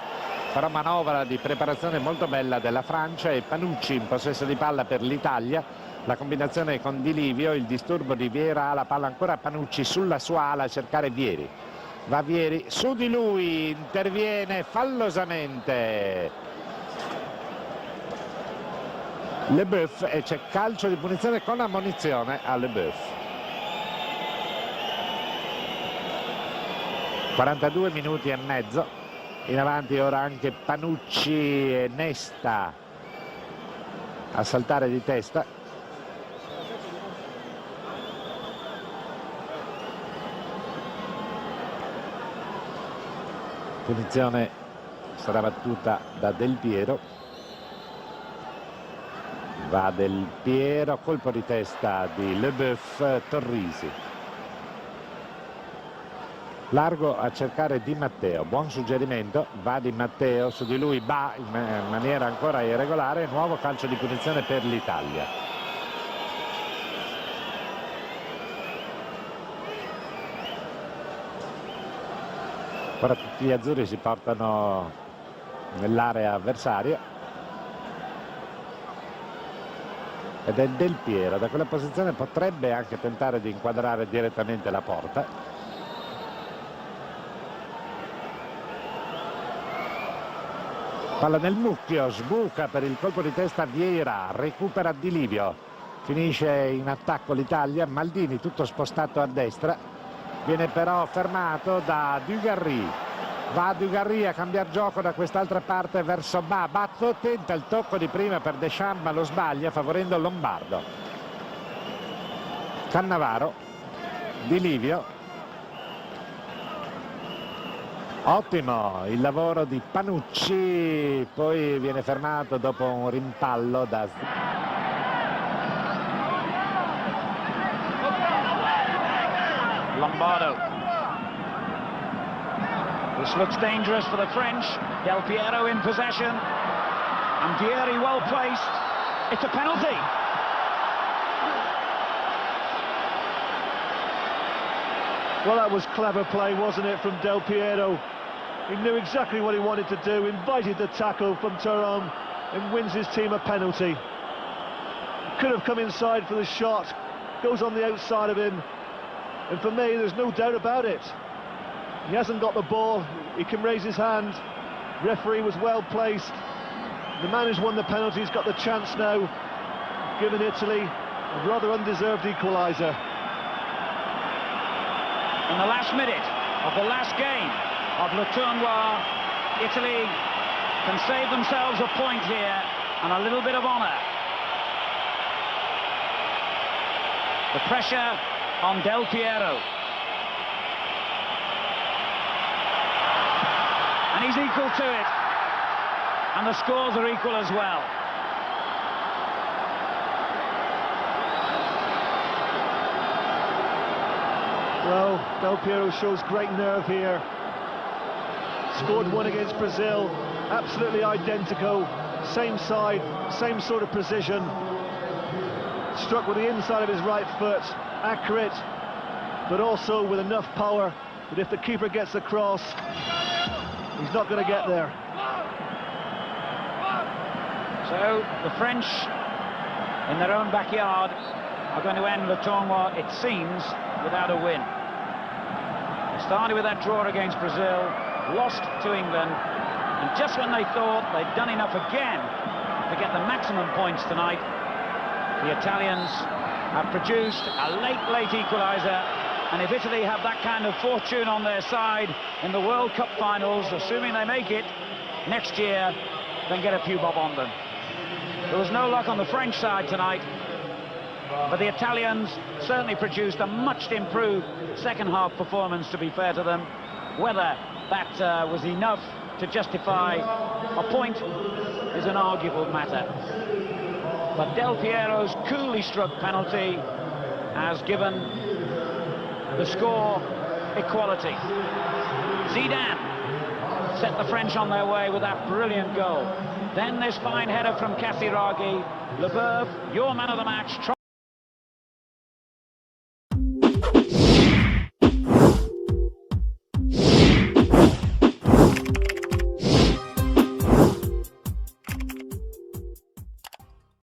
però manovra di preparazione molto bella della Francia e Panucci in possesso di palla per l'Italia, la combinazione con Di Livio, il disturbo di Vieira, la palla ancora a Panucci sulla sua ala a cercare Vieri, va Vieri, su di lui interviene fallosamente López e c'è calcio di punizione con ammonizione a López. 42 minuti e mezzo, in avanti ora anche Panucci e Nesta a saltare di testa. Punizione sarà battuta da Del Piero. Va Del Piero, colpo di testa di López, Torrisi. Largo a cercare Di Matteo, buon suggerimento, va Di Matteo, su di lui in maniera ancora irregolare, nuovo calcio di punizione per l'Italia. Ora tutti gli azzurri si portano nell'area avversaria. Ed è Del Piero, da quella posizione potrebbe anche tentare di inquadrare direttamente la porta. Palla nel mucchio, sbuca per il colpo di testa Vieira, recupera Di Livio, finisce in attacco l'Italia, Maldini tutto spostato a destra, viene però fermato da Dugarry. Va Dugarry a cambiare gioco da quest'altra parte verso Batto, tenta il tocco di prima per Deschamps ma lo sbaglia favorendo il lombardo. Cannavaro, Di Livio, ottimo il lavoro di Panucci, poi viene fermato dopo un rimpallo da Lombardo. This looks dangerous for the French. Del Piero in possession. And Vieri well placed. It's a penalty. Well, that was clever play, wasn't it, from Del Piero? He knew exactly what he wanted to do, invited the tackle from Thuram and wins his team a penalty. Could have come inside for the shot, goes on the outside of him, and for me, there's no doubt about it. He hasn't got the ball, he can raise his hand. Referee was well placed. The man who's won the penalty has got the chance now, giving Italy a rather undeserved equaliser. In the last minute of the last game of Le Tournoi, Italy can save themselves a point here and a little bit of honour. The pressure on Del Piero. And he's equal to it. And the scores are equal as well. Well, Del Piero shows great nerve here. Scored one against Brazil, absolutely identical, same side, same sort of precision. Struck with the inside of his right foot, accurate, but also with enough power that if the keeper gets across, he's not going to get there. So the French, in their own backyard, are going to end Le Tournoi, it seems, without a win. They started with that draw against Brazil, lost to England, and just when they thought they'd done enough again to get the maximum points tonight, the Italians have produced a late equaliser. And if Italy have that kind of fortune on their side in the World Cup finals, assuming they make it next year, then get a few bob on them. There was no luck on the French side tonight, but the Italians certainly produced a much improved second half performance, to be fair to them. Whether that was enough to justify a point is an arguable matter. But Del Piero's coolly struck penalty has given the score equality. Zidane set the French on their way with that brilliant goal. Then this fine header from Casiraghi. Leboeuf, your man of the match.